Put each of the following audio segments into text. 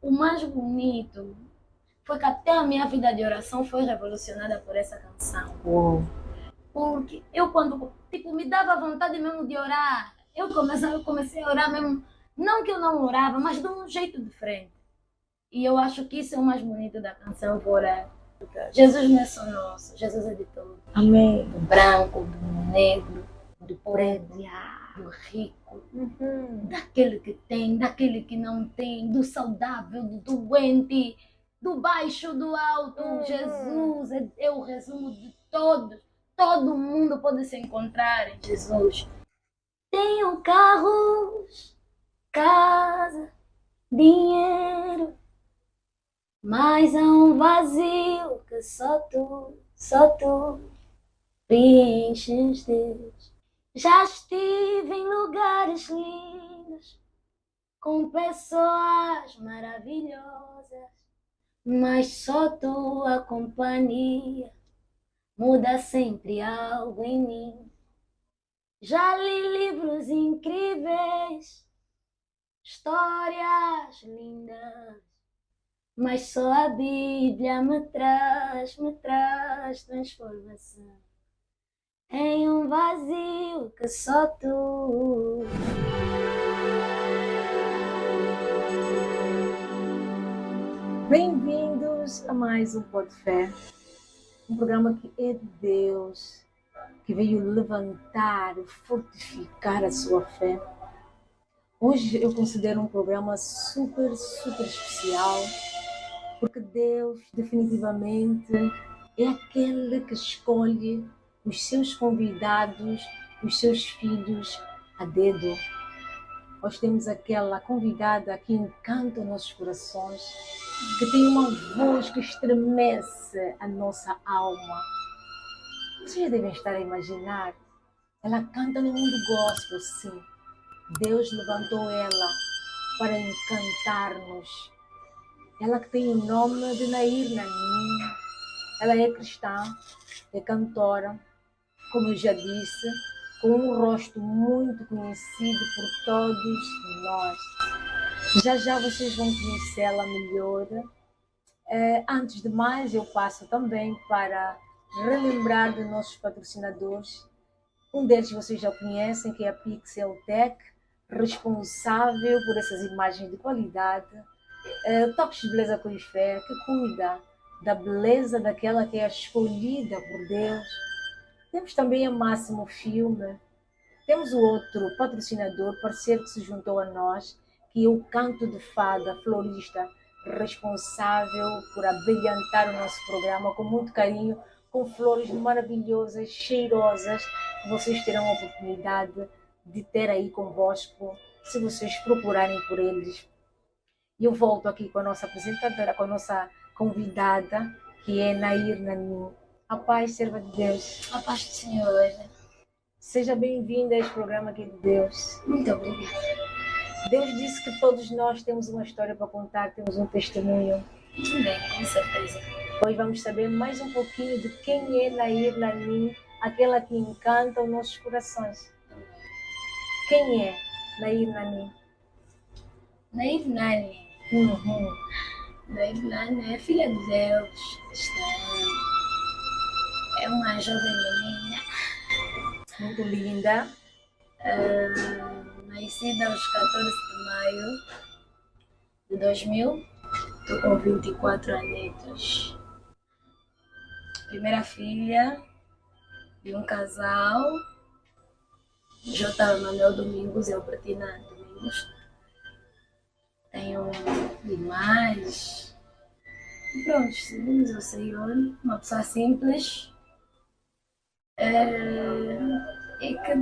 o mais bonito foi que até a minha vida de oração foi revolucionada por essa canção. Uou. Porque eu quando, tipo, me dava vontade mesmo de orar, eu comecei a orar mesmo, não que eu não orava, mas de um jeito diferente. E eu acho que isso é o mais bonito da canção, por orar. Jesus não é só nosso, Jesus é de todos. Amém. Do branco, do negro, do pobre, do rico, daquele que tem, daquele que não tem, do saudável, do doente, do baixo, do alto. Jesus é o resumo de todos. Todo mundo pode se encontrar em Jesus. Tenho carros, casa, dinheiro, mas há um vazio que só tu preenches, Deus. Já estive em lugares lindos, com pessoas maravilhosas, mas só tua companhia muda sempre algo em mim. Já li livros incríveis, histórias lindas, mas só a Bíblia me traz transformação em um vazio que só tu. Bem-vindos a mais um Pode Fé, um programa que é de Deus, que veio levantar e fortificar a sua fé. Hoje eu considero um programa super especial, porque Deus definitivamente é aquele que escolhe os seus convidados, os seus filhos a dedo. Nós temos aquela convidada que encanta os nossos corações, que tem uma voz que estremece a nossa alma. Vocês já devem estar a imaginar, ela canta no mundo gospel, sim. Deus levantou ela para encantar-nos. Ela que tem o nome de Nair Nanin. Ela é cristã, é cantora, como eu já disse, com um rosto muito conhecido por todos nós. Já vocês vão conhecê-la melhor. Antes de mais, eu passo também para relembrar dos nossos patrocinadores. Um deles vocês já conhecem, que é a Pixel Tech, responsável por essas imagens de qualidade. Toques de Beleza com Fé, que cuida da beleza daquela que é escolhida por Deus. Temos também a Máximo Filme. Temos o outro patrocinador, parceiro que se juntou a nós, que é o Canto de Fada, florista, responsável por abrilhantar o nosso programa com muito carinho, com flores maravilhosas, cheirosas, que vocês terão a oportunidade de ter aí convosco, se vocês procurarem por eles. E eu volto aqui com a nossa apresentadora, com a nossa convidada, que é Nair Nanin. A paz, serva de Deus. A paz do Senhor. Seja bem-vinda a este programa aqui de Deus. Muito obrigada. Deus disse que todos nós temos uma história para contar, temos um testemunho. Bem, com certeza. Hoje vamos saber mais um pouquinho de quem é Nair Nanin, aquela que encanta os nossos corações. Quem é Nair Nanin? Nair Nanin. Nair Nanin é filha de Deus, cristã. É uma jovem menina. Muito linda. Nascida aos 14 de maio de 2000. Estou com 24 anos. Primeira filha de um casal, J. Manuel Domingos e Albertina Domingos. Tenho irmãs. E pronto, seguimos ao Senhor. Uma pessoa simples. E que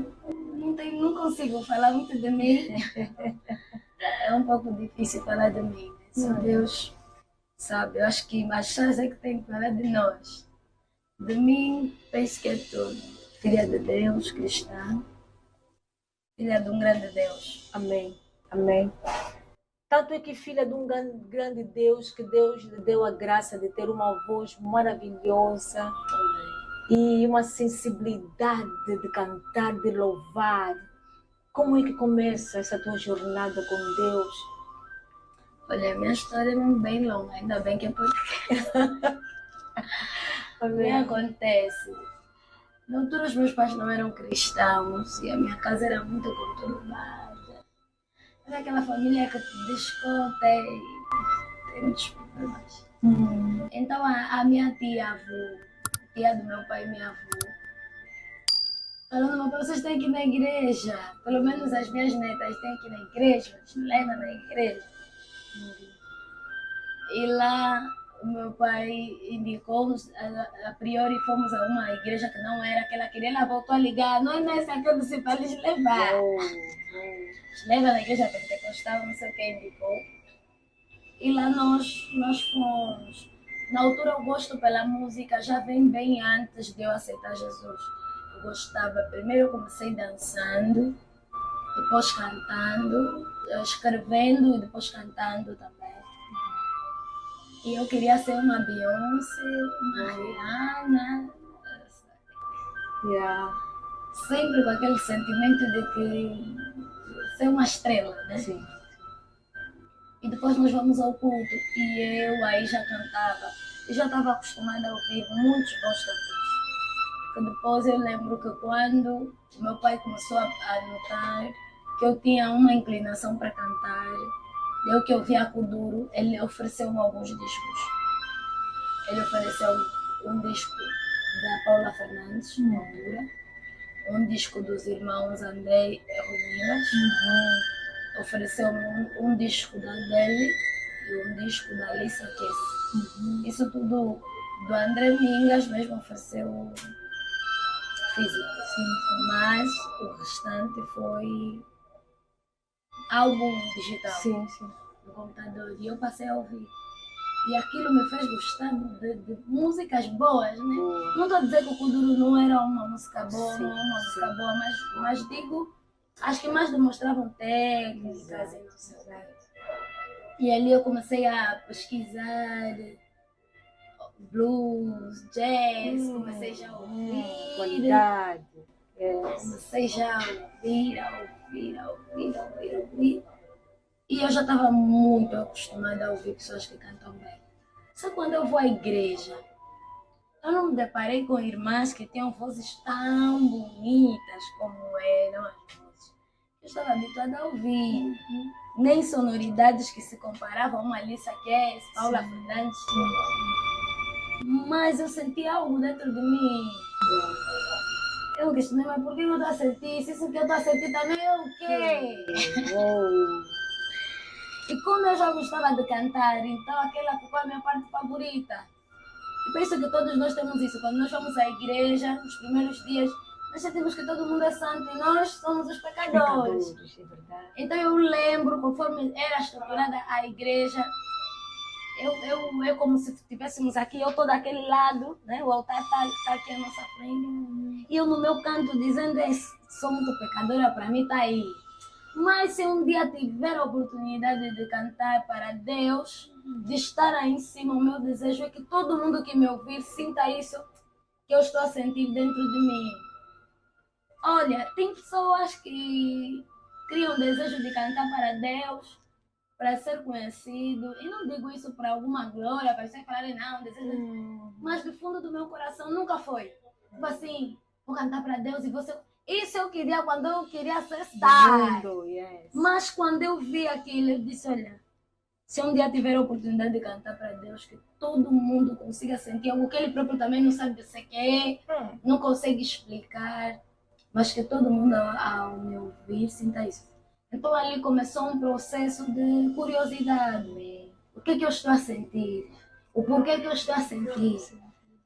não consigo falar muito de mim. É um pouco difícil falar de mim. Só Deus sabe. Eu acho que mais chance é que tem que falar de nós. De mim, penso que é tudo. Filha de Deus, cristã. Filha de um grande Deus. Amém. Amém. Tanto é que filha de um grande Deus, que Deus lhe deu a graça de ter uma voz maravilhosa e uma sensibilidade de cantar, de louvar. Como é que começa essa tua jornada com Deus? Olha, a minha história é bem longa, ainda bem que é por... O que acontece? Na altura os meus pais não eram cristãos e a minha casa era muito conturbada. Era aquela família que te desconta e tem muitos problemas. Então a minha tia-avó, tia do meu pai e minha avó, falando, meu pai, vocês têm que ir na igreja. Pelo menos as minhas netas têm que ir na igreja, eles me levam na igreja. E lá o meu pai indicou-nos, a priori fomos a uma igreja que não era aquela que ela voltou a ligar, não é nessa que eu disse para eles levar. Leva na igreja pentecostal, não sei o que indicou. E lá nós fomos. Na altura o gosto pela música já vem bem antes de eu aceitar Jesus. Eu gostava, primeiro eu comecei dançando, depois cantando, escrevendo e depois cantando também. E eu queria ser uma Beyoncé, uma Rihanna, sempre com aquele sentimento de que ser uma estrela, né? Sim. E depois nós vamos ao culto e eu aí já cantava. Eu já estava acostumada a ouvir muitos bons cantores. Porque depois eu lembro que quando o meu pai começou a notar que eu tinha uma inclinação para cantar, eu que ouvia a Kuduro, ele ofereceu-me alguns discos. Ele ofereceu um disco da Paula Fernandes, na altura, um disco dos irmãos André e Runilas, ofereceu-me um disco da Adele e um disco da Alicia Keys. Isso tudo do André Mingas mesmo ofereceu físico, mas o restante foi álbum digital no computador e eu passei a ouvir. E aquilo me fez gostar de músicas boas, né? Não estou a dizer que o Kuduro não era uma música boa, não é uma música boa, mas digo, acho que mais demonstravam técnicas e não sei o quê. E ali eu comecei a pesquisar blues, jazz, comecei já a ouvir. Qualidade. Comecei já a ouvir. E eu já estava muito acostumada a ouvir pessoas que cantam bem. Só quando eu vou à igreja, eu não me deparei com irmãs que tinham vozes tão bonitas como eram as vozes. Eu estava habituada a ouvir. Nem sonoridades que se comparavam a uma Alicia Keys, Paula Fernandes. Mas eu senti algo dentro de mim. Eu questionei, mas por que eu estou a sentir? Se isso que eu estou a sentir também é o quê? E como eu já gostava de cantar, então aquela ficou a minha parte favorita. E por isso que todos nós temos isso. Quando nós vamos à igreja, nos primeiros dias, nós sentimos que todo mundo é santo e nós somos os pecadores. É verdade. Então eu lembro, conforme era estruturada a igreja, eu como se estivéssemos aqui, eu estou daquele lado, né? O altar está aqui à nossa frente. E eu no meu canto dizendo, sou muito pecadora, para mim está aí. Mas se um dia tiver a oportunidade de cantar para Deus, de estar aí em cima, o meu desejo é que todo mundo que me ouvir sinta isso que eu estou a sentir dentro de mim. Olha, tem pessoas que criam desejo de cantar para Deus, para ser conhecido. E não digo isso para alguma glória, para vocês falarem, não, desejo. Mas do fundo do meu coração nunca foi. Tipo assim, vou cantar para Deus e você... Isso eu queria quando eu queria ser star. Mas quando eu vi aquilo, eu disse, olha, se um dia tiver a oportunidade de cantar para Deus, que todo mundo consiga sentir algo que ele próprio também não sabe dizer que é, não consegue explicar, mas que todo mundo ao me ouvir sinta isso. Então ali começou um processo de curiosidade. O que eu estou a sentir? O porquê que eu estou a sentir?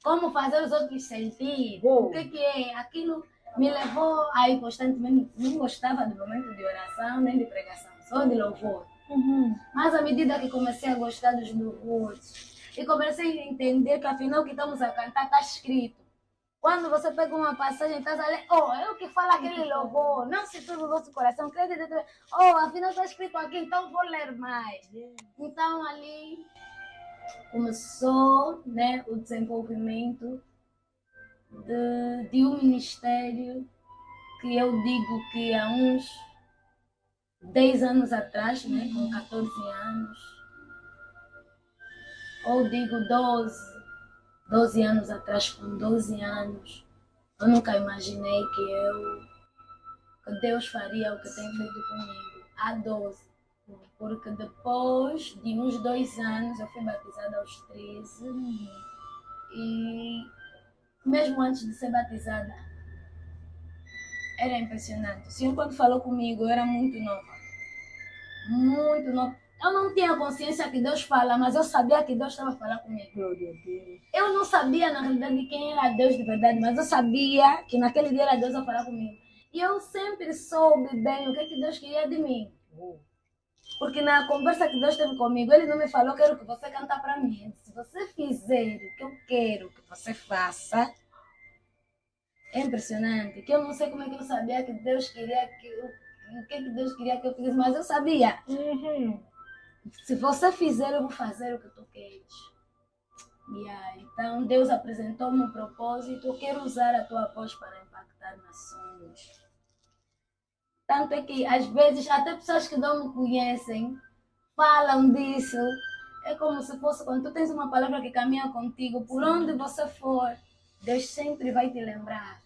Como fazer os outros sentir? O que é? Aquilo me levou a ir constantemente. Não gostava do momento de oração nem de pregação, só de louvor. Mas à medida que comecei a gostar dos louvores e comecei a entender que afinal o que estamos a cantar está escrito. Quando você pega uma passagem e está a ler, é o que fala aquele louvor, não se turbe o vosso coração, afinal está escrito aqui, então vou ler mais. Então ali começou, né, o desenvolvimento de um ministério que eu digo que há uns 10 anos atrás, né, com 14 anos, ou digo 12 anos atrás, com 12 anos, eu nunca imaginei que Deus faria o que tem feito comigo há 12. Porque depois de uns 2 anos, eu fui batizada aos 13, e mesmo antes de ser batizada, era impressionante. O Senhor, quando falou comigo, eu era muito nova. Muito nova. Eu não tinha consciência que Deus fala, mas eu sabia que Deus estava falando comigo. Glória a Deus. Eu não sabia, na realidade, quem era Deus de verdade, mas eu sabia que naquele dia era Deus a falar comigo. E eu sempre soube bem o que Deus queria de mim. Porque na conversa que Deus teve comigo, Ele não me falou: quero que você canta para mim. Ele disse: se você fizer o que eu quero que você faça, é impressionante. Que eu não sei como é que eu sabia que Deus queria o que Deus queria que eu fizesse, mas eu sabia. Se você fizer, eu vou fazer o que tu queres. Então Deus apresentou-me um propósito: eu quero usar a tua voz para impactar nações. Tanto é que, às vezes, até pessoas que não me conhecem falam disso. É como se fosse quando tu tens uma palavra que caminha contigo, por onde você for, Deus sempre vai te lembrar.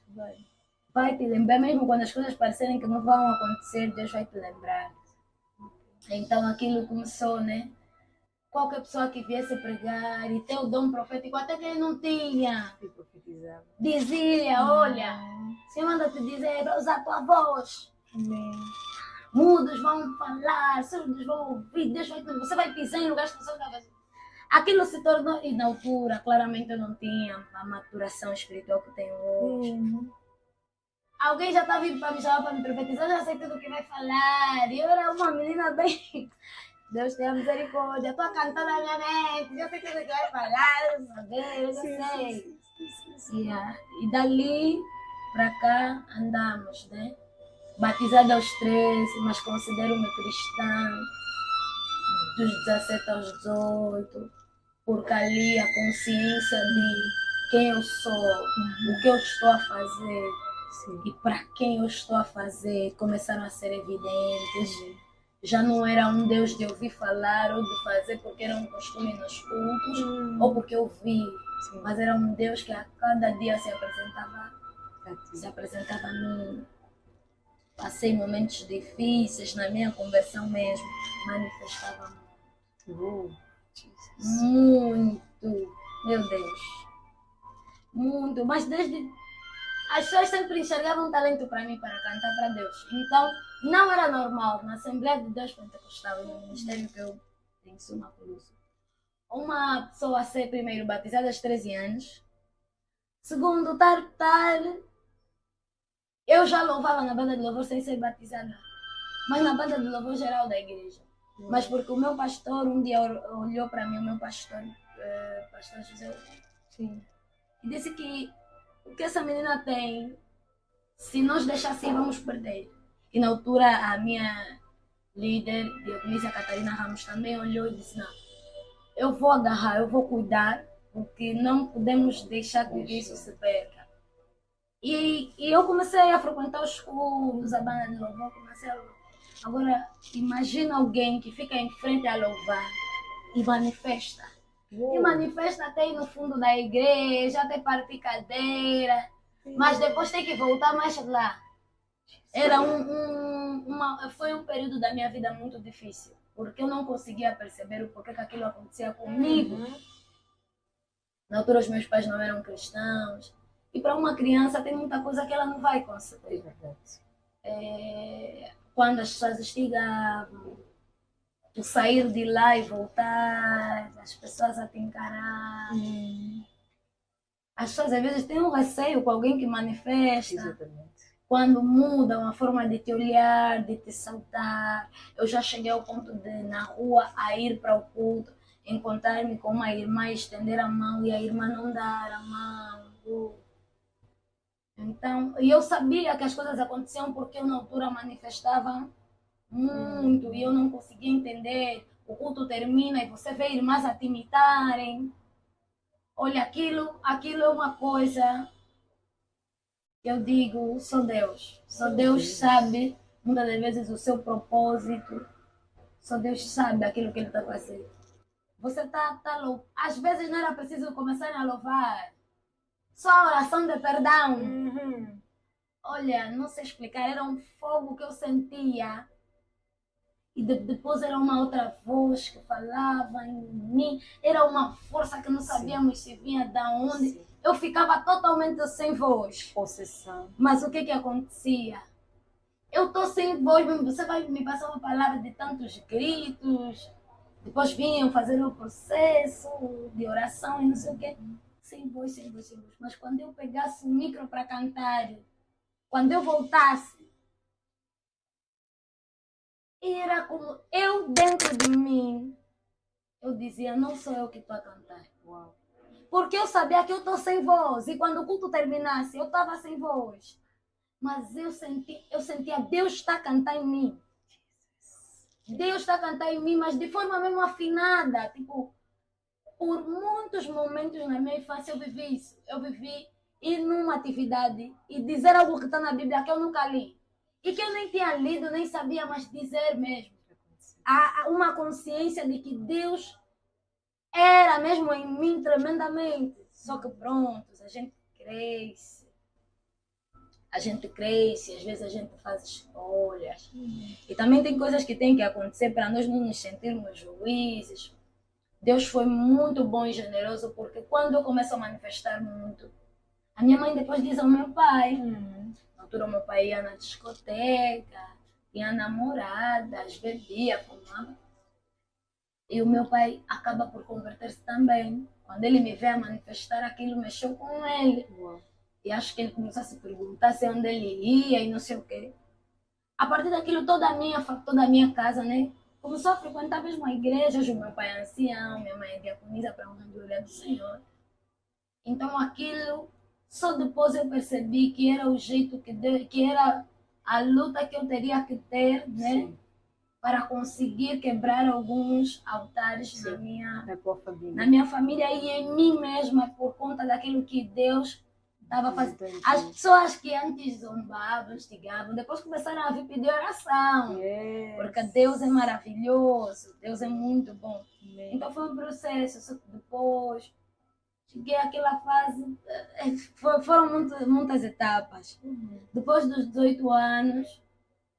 Vai te lembrar, mesmo quando as coisas parecerem que não vão acontecer, Deus vai te lembrar. Então aquilo começou, né? Qualquer pessoa que viesse pregar e ter o dom profético, até que ele não tinha, dizia: olha, se manda te dizer para usar a tua voz. Amém. Mudos vão falar, surdos vão ouvir, Deus vai, você vai pisar em lugares que você não vai fazer. Aquilo se tornou, e na altura, claramente eu não tinha a maturação espiritual que tenho hoje. Alguém já está vindo para me chamar para me profetizar, eu já sei tudo o que vai falar. E eu era uma menina bem. Deus tenha misericórdia, estou cantando na minha mente, já sei tudo o que vai falar, eu já sei. E dali para cá andamos, né? Batizada aos 13, mas considero-me cristã dos 17 aos 18, porque ali a consciência de quem eu sou, o que eu estou a fazer e para quem eu estou a fazer começaram a ser evidentes. Já não era um Deus de ouvir falar ou de fazer porque era um costume nos cultos ou porque eu vi, mas era um Deus que a cada dia se apresentava a mim. Passei momentos difíceis na minha conversão mesmo, manifestava muito, meu Deus, muito, mas desde as pessoas sempre enxergavam talento para mim para cantar para Deus, então não era normal na Assembleia de Deus Pentecostal e no ministério que eu tenho Suma Colusso, uma pessoa ser primeiro batizada aos 13 anos, segundo eu já louvava na banda de louvor sem ser batizada, mas na banda de louvor geral da igreja. Mas porque o meu pastor um dia olhou para mim, o meu pastor José, e disse que o que essa menina tem, se nós deixar assim, vamos perder. E na altura a minha líder, Dionísia Catarina Ramos, também olhou e disse: não, eu vou agarrar, eu vou cuidar, porque não podemos deixar que isso se perca. E eu comecei a frequentar os cultos, a banda de louvor, comecei a louvar. Agora, imagina alguém que fica em frente a louvar e manifesta. E manifesta até ir no fundo da igreja, até partir cadeira, mas depois tem que voltar mais lá. Era foi um período da minha vida muito difícil, porque eu não conseguia perceber o porquê que aquilo acontecia comigo. Na altura os meus pais não eram cristãos. E para uma criança tem muita coisa que ela não vai conceber. Quando as pessoas instigavam, tu sair de lá e voltar, as pessoas a te encarar. As pessoas às vezes têm um receio com alguém que manifesta. Exatamente. Quando mudam a forma de te olhar, de te saudar. Eu já cheguei ao ponto de, na rua, a ir para o culto, encontrar-me com uma irmã, estender a mão e a irmã não dar a mão. Então, eu sabia que as coisas aconteciam porque eu na altura manifestava muito e eu não conseguia entender. O culto termina e você vê irmãs a te imitarem. Olha, aquilo é uma coisa que eu digo, só Deus. Só Deus sabe, muitas das vezes, o seu propósito. Só Deus sabe aquilo que Ele está fazendo. você tá louco. Às vezes não era preciso começar a louvar. Só a oração de perdão. Uhum. Olha, não sei explicar, era um fogo que eu sentia. E depois era uma outra voz que falava em mim. Era uma força que não sabíamos se vinha de onde. Sim. Eu ficava totalmente sem voz. Possessão. Mas o que acontecia? Eu estou sem voz, você vai me passar uma palavra de tantos gritos. Depois vinham fazer o processo de oração e não sei o quê. Sem voz, sem voz, sem voz. Mas quando eu pegasse o micro para cantar, quando eu voltasse, era como eu dentro de mim. Eu dizia, não sou eu que estou a cantar. Uau. Porque eu sabia que eu estou sem voz. E quando o culto terminasse, eu estava sem voz. Mas eu sentia Deus está a cantar em mim. Deus está a cantar em mim, mas de forma mesmo afinada. Tipo, por muitos momentos na minha infância eu vivi isso. Eu vivi ir numa atividade e dizer algo que está na Bíblia que eu nunca li. E que eu nem tinha lido, nem sabia mais dizer mesmo. Há uma consciência de que Deus era mesmo em mim tremendamente. Só que pronto, a gente cresce. Às vezes a gente faz escolhas. E também tem coisas que têm que acontecer para nós não nos sentirmos juízes. Deus foi muito bom e generoso, porque quando eu começo a manifestar muito, a minha mãe depois diz ao meu pai. Na altura o meu pai ia na discoteca, tinha namoradas, bebia, fumava. E o meu pai acaba por converter-se também. Quando ele me vê a manifestar, aquilo mexeu com ele. Uau. E acho que ele começou a se perguntar se onde ele ia e não sei o quê. A partir daquilo, toda a minha casa, né? Começou a frequentar mesmo a igreja. O meu pai é ancião, minha mãe é diaconisa para honra e glória do Senhor. Então aquilo, só depois eu percebi que era o jeito que era a luta que eu teria que ter, né? Sim. Para conseguir quebrar alguns altares Sim. na tua família. na minha família e em mim mesma, por conta daquilo que Deus estava fazendo. As pessoas que antes zombavam, instigavam, depois começaram a vir pedir oração. Yes. Porque Deus é maravilhoso, Deus é muito bom. Amém. Então foi um processo, só que depois cheguei àquela fase, foram muitas etapas. Depois dos 18 anos,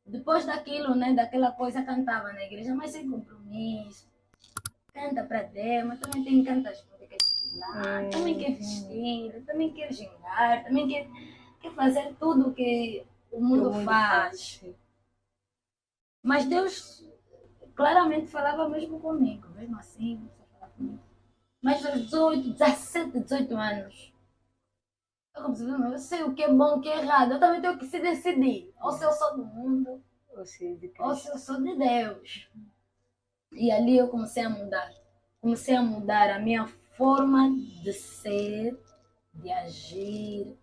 depois daquilo, né, daquela coisa, cantava na igreja, mas sem compromisso. Canta para Deus, mas também tem cantas músicas lá, também quer vestir, também quer gingar, também quer fazer tudo o que o mundo faz. Mas Deus claramente falava mesmo comigo, mesmo assim, falava comigo. Mas aos 17, 18 anos, eu sei o que é bom, o que é errado, eu também tenho que se decidir. Ou se eu sou do mundo, ou se eu sou de Deus. E ali eu comecei a mudar. Comecei a mudar a minha forma de ser, de agir,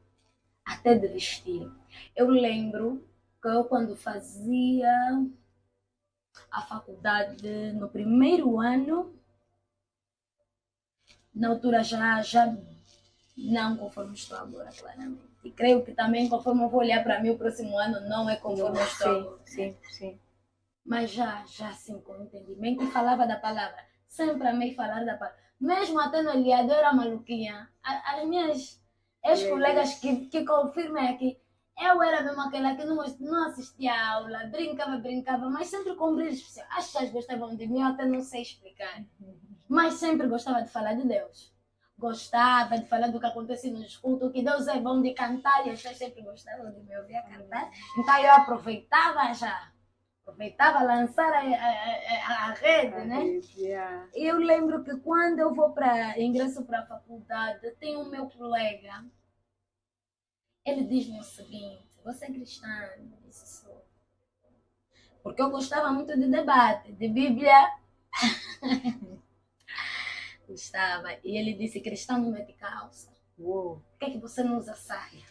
até de vestir. Eu lembro que eu, quando fazia a faculdade, no primeiro ano, na altura já não conforme estou agora, claramente. E creio que também, conforme eu vou olhar para mim, o próximo ano não é conforme eu estou agora. Sim. Mas já assim, com entendimento, e falava da palavra. Sempre amei falar da palavra. Mesmo até no Eliade, eu era maluquinha. As minhas ex-colegas que confirmem aqui, eu era mesmo aquela que não assistia a aula, brincava, mas sempre com brilho especial. As pessoas gostavam de mim, eu até não sei explicar. Mas sempre gostava de falar de Deus. Gostava de falar do que acontece nos cultos, que Deus é bom de cantar, e as pessoas sempre gostavam de me ouvir a cantar. Então eu aproveitava lançar a rede, né? Eu lembro que quando eu vou ingresso para a faculdade, tem o meu colega, ele diz-me o seguinte: você é cristã? Eu disse, sou. Porque eu gostava muito de debate, de Bíblia. Gostava. E ele disse, cristão não mete calça. Uou. Por que você não usa saia?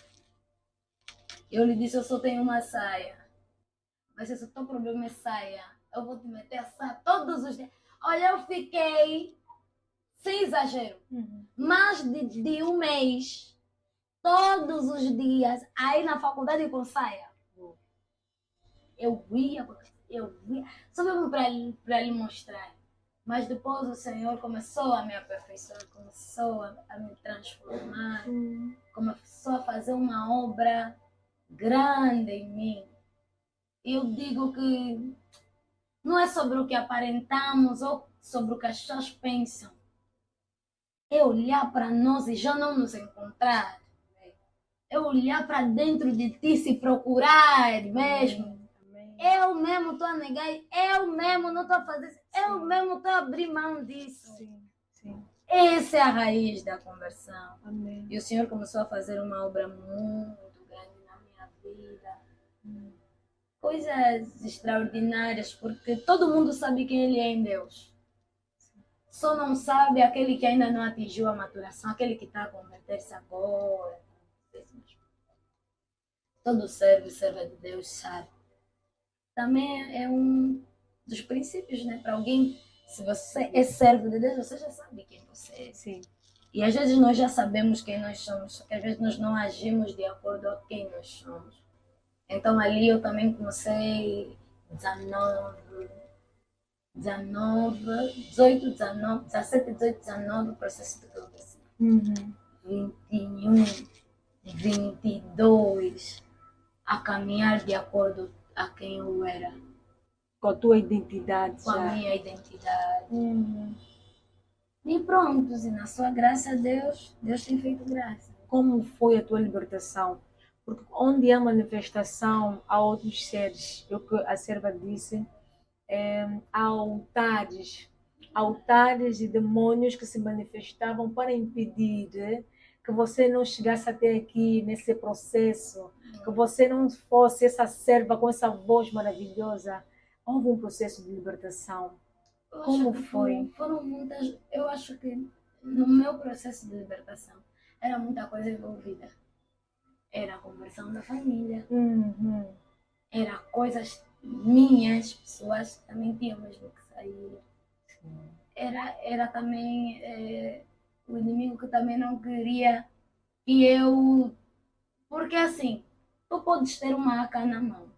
Eu lhe disse, eu só tenho uma saia. Mas se o teu problema é saia, eu vou te meter a saia todos os dias. Olha, eu fiquei, sem exagero, mais de um mês, todos os dias, aí na faculdade com saia. Eu via, só mesmo para lhe mostrar. Mas depois o Senhor começou a me aperfeiçoar, começou a me transformar, começou a fazer uma obra grande em mim. E eu digo que não é sobre o que aparentamos ou sobre o que as pessoas pensam. É olhar para nós e já não nos encontrar. É olhar para dentro de ti, se procurar mesmo. Eu mesmo estou a negar, eu mesmo não estou a fazer isso, eu mesmo estou a abrir mão disso. Sim, sim. Essa é a raiz da conversão. Amém. E o Senhor começou a fazer uma obra muito grande na minha vida. Coisas extraordinárias, porque todo mundo sabe quem Ele é em Deus. Só não sabe aquele que ainda não atingiu a maturação, aquele que está a converter-se agora. Todo servo e serva de Deus sabe. Também é um dos princípios, né? Para alguém, se você é servo de Deus, você já sabe quem você é. Sim. E às vezes nós já sabemos quem nós somos, só que às vezes nós não agimos de acordo com quem nós somos. Então ali eu também comecei 18, 19, 17, 18, 19, processo de conversão. 21, 22, a caminhar de acordo a quem eu era. Com a tua identidade Com já. a minha identidade. E pronto, e na sua graça, Deus tem feito graça. Como foi a tua libertação? Porque onde há manifestação há outros seres, é o que a serva disse, há altares e demônios que se manifestavam para impedir que você não chegasse até aqui nesse processo, que você não fosse essa serva com essa voz maravilhosa. Houve um processo de libertação. Como foi? Foram muitas. Eu acho que no meu processo de libertação era muita coisa envolvida. Era a conversão da família, era coisas minhas, pessoas também tinham mesmo que sair. Era também o inimigo que também não queria que eu. Porque assim, tu podes ter uma AK na mão.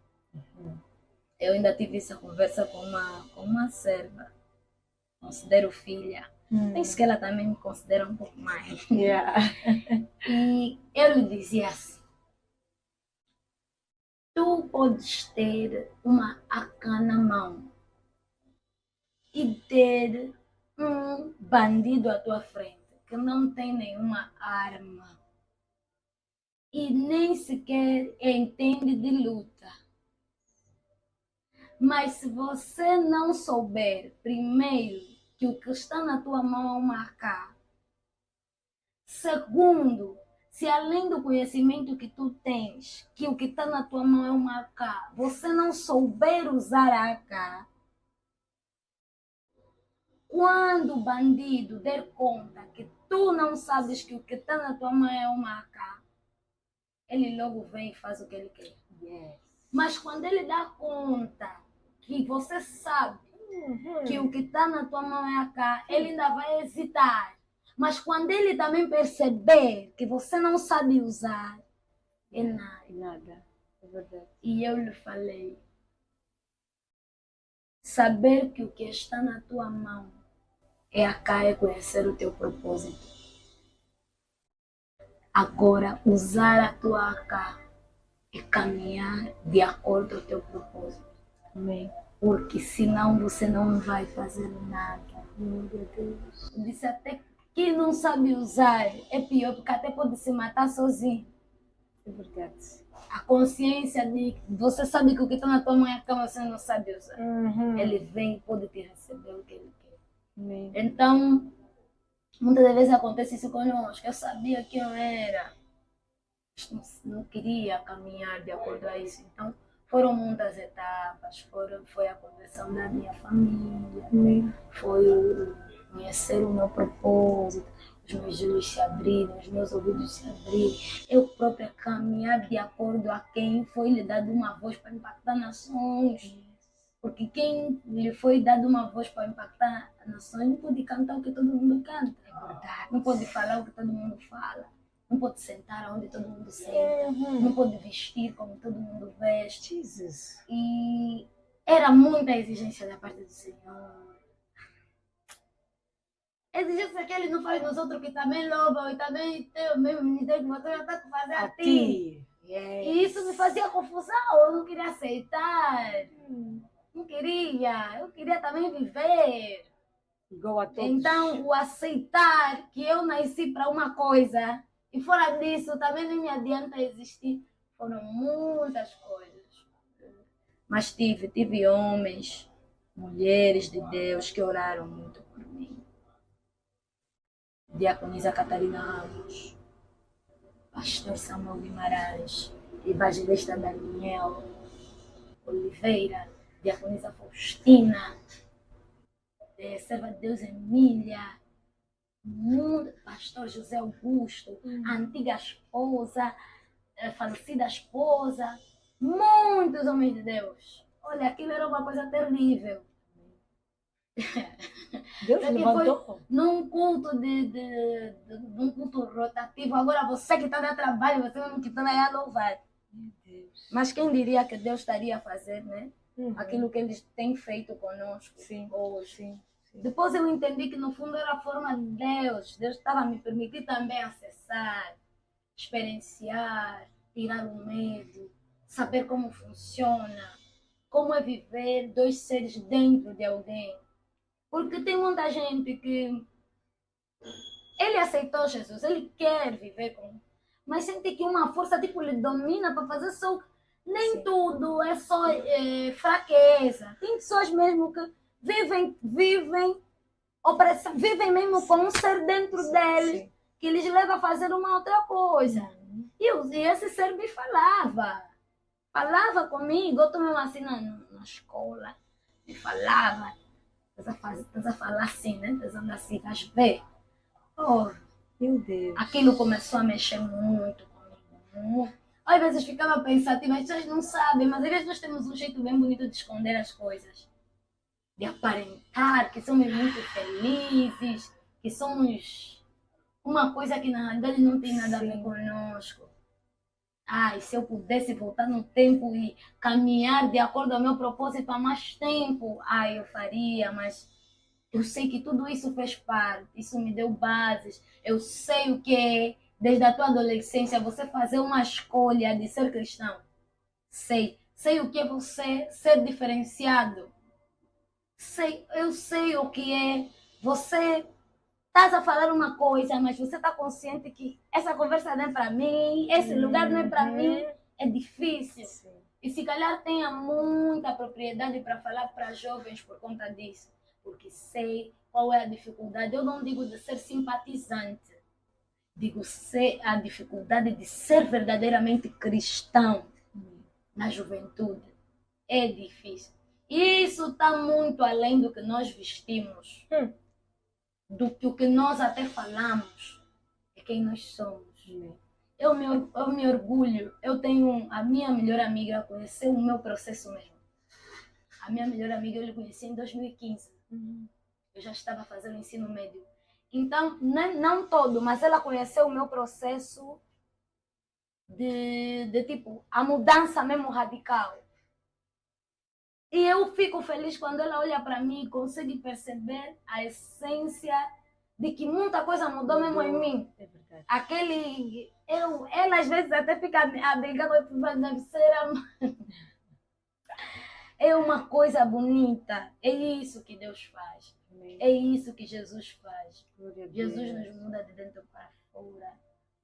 Eu ainda tive essa conversa com uma serva. Considero filha. Penso que ela também me considera um pouco mais. Yeah. E eu lhe dizia assim: tu podes ter uma AK na mão e ter um bandido à tua frente que não tem nenhuma arma e nem sequer entende de luta. Mas se você não souber, primeiro, que o que está na tua mão é uma AK, segundo, se além do conhecimento que tu tens, que o que está na tua mão é uma AK, você não souber usar a AK, quando o bandido der conta que tu não sabes que o que está na tua mão é uma AK, ele logo vem e faz o que ele quer. Yes. Mas quando ele dá conta que você sabe que o que está na tua mão é AK, ele ainda vai hesitar. Mas quando ele também perceber que você não sabe usar, é nada. Nada. É verdade. E eu lhe falei, saber que o que está na tua mão é AK, é conhecer o teu propósito. Agora, usar a tua AK é caminhar de acordo com o teu propósito. Amém. Porque senão você não vai fazer nada. Meu Deus. Eu disse até quem não sabe usar é pior, porque até pode se matar sozinho. É verdade. A consciência de você sabe que o que está na tua mão é AK, você não sabe usar. Ele vem e pode te receber o que ele quer. Amém. Então, muitas vezes acontece isso conosco. Eu sabia quem eu era, não queria caminhar de acordo a isso. Então, foram muitas etapas. Foi a conversão da minha família, foi conhecer o meu propósito, os meus olhos se abrirem, os meus ouvidos se abrirem. Eu própria caminhar de acordo a quem foi lhe dado uma voz para impactar nações. Porque quem lhe foi dado uma voz para impactar nações não pode cantar o que todo mundo canta. É verdade. Não pode falar o que todo mundo fala. Não pode sentar onde todo mundo senta. Não pode vestir como todo mundo veste. Jesus. E era muita exigência da parte do Senhor. exigência que ele não faz nos outros que também louvam e também tem o mesmo ministério que você já está a fazer a ti. E isso me fazia confusão, eu não queria aceitar. Não queria, eu queria também viver. Igual a todos. Então, o aceitar que eu nasci para uma coisa e fora disso também não me adianta existir, foram muitas coisas. Mas tive homens, mulheres de Deus que oraram muito por mim. Diaconisa Catarina Ramos, Pastor Samuel Guimarães, Evangelista Daniel Oliveira, Diaconisa Faustina, Serva de Deus Emília, Pastor José Augusto, a antiga esposa, falecida esposa, muitos homens de Deus. Olha, aquilo era uma coisa terrível. Deus levantou. Num culto num culto rotativo. Agora você que está dando trabalho, você mesmo que está aí a louvar. Meu Deus. Mas quem diria que Deus estaria a fazer, né? Aquilo que eles têm feito conosco hoje. Sim. Depois eu entendi que no fundo era a forma de Deus. Deus estava a me permitir também acessar, experienciar, tirar o medo, saber como funciona, como é viver dois seres dentro de alguém. Porque tem muita gente que ele aceitou Jesus, ele quer viver com, mas sente que uma força tipo lhe domina para fazer só. Nem tudo é só fraqueza. Tem pessoas mesmo que vivem opressão, vivem mesmo com um ser dentro deles que lhes leva a fazer uma outra coisa. E esse ser me falava comigo, eu também assim na escola, me falava. Estás a falar assim, né? Estás a andar assim, estás a ver? Oh, meu Deus. Aquilo começou a mexer muito comigo. Às vezes ficava pensativa, as pessoas não sabem, mas às vezes nós temos um jeito bem bonito de esconder as coisas. De aparentar que somos muito felizes, que somos uma coisa que na realidade não tem nada a ver conosco. Ai, se eu pudesse voltar no tempo e caminhar de acordo ao meu propósito há mais tempo, ai, eu faria, mas eu sei que tudo isso fez parte, isso me deu bases. Eu sei o que é, desde a tua adolescência, você fazer uma escolha de ser cristão. Sei o que é você ser diferenciado. Eu sei o que é você. Estás a falar uma coisa, mas você está consciente que essa conversa não é para mim, esse lugar não é para mim, é difícil. E se calhar tenha muita propriedade para falar para jovens por conta disso, porque sei qual é a dificuldade. Eu não digo de ser simpatizante, digo a dificuldade de ser verdadeiramente cristão na juventude. É difícil. Isso está muito além do que nós vestimos. Do que o que nós até falamos é quem nós somos. Eu me orgulho. Eu tenho a minha melhor amiga, conheceu o meu processo mesmo. A minha melhor amiga eu lhe conheci em 2015. Eu já estava a fazer o ensino médio. Então, não todo, mas ela conheceu o meu processo de tipo, a mudança mesmo radical. E eu fico feliz quando ela olha para mim e consegue perceber a essência de que muita coisa mudou mesmo em mim. É verdade. Ela às vezes até fica a brigar com o deve ser é uma coisa bonita. É isso que Deus faz. Amém. É isso que Jesus faz. Jesus nos muda de dentro para fora.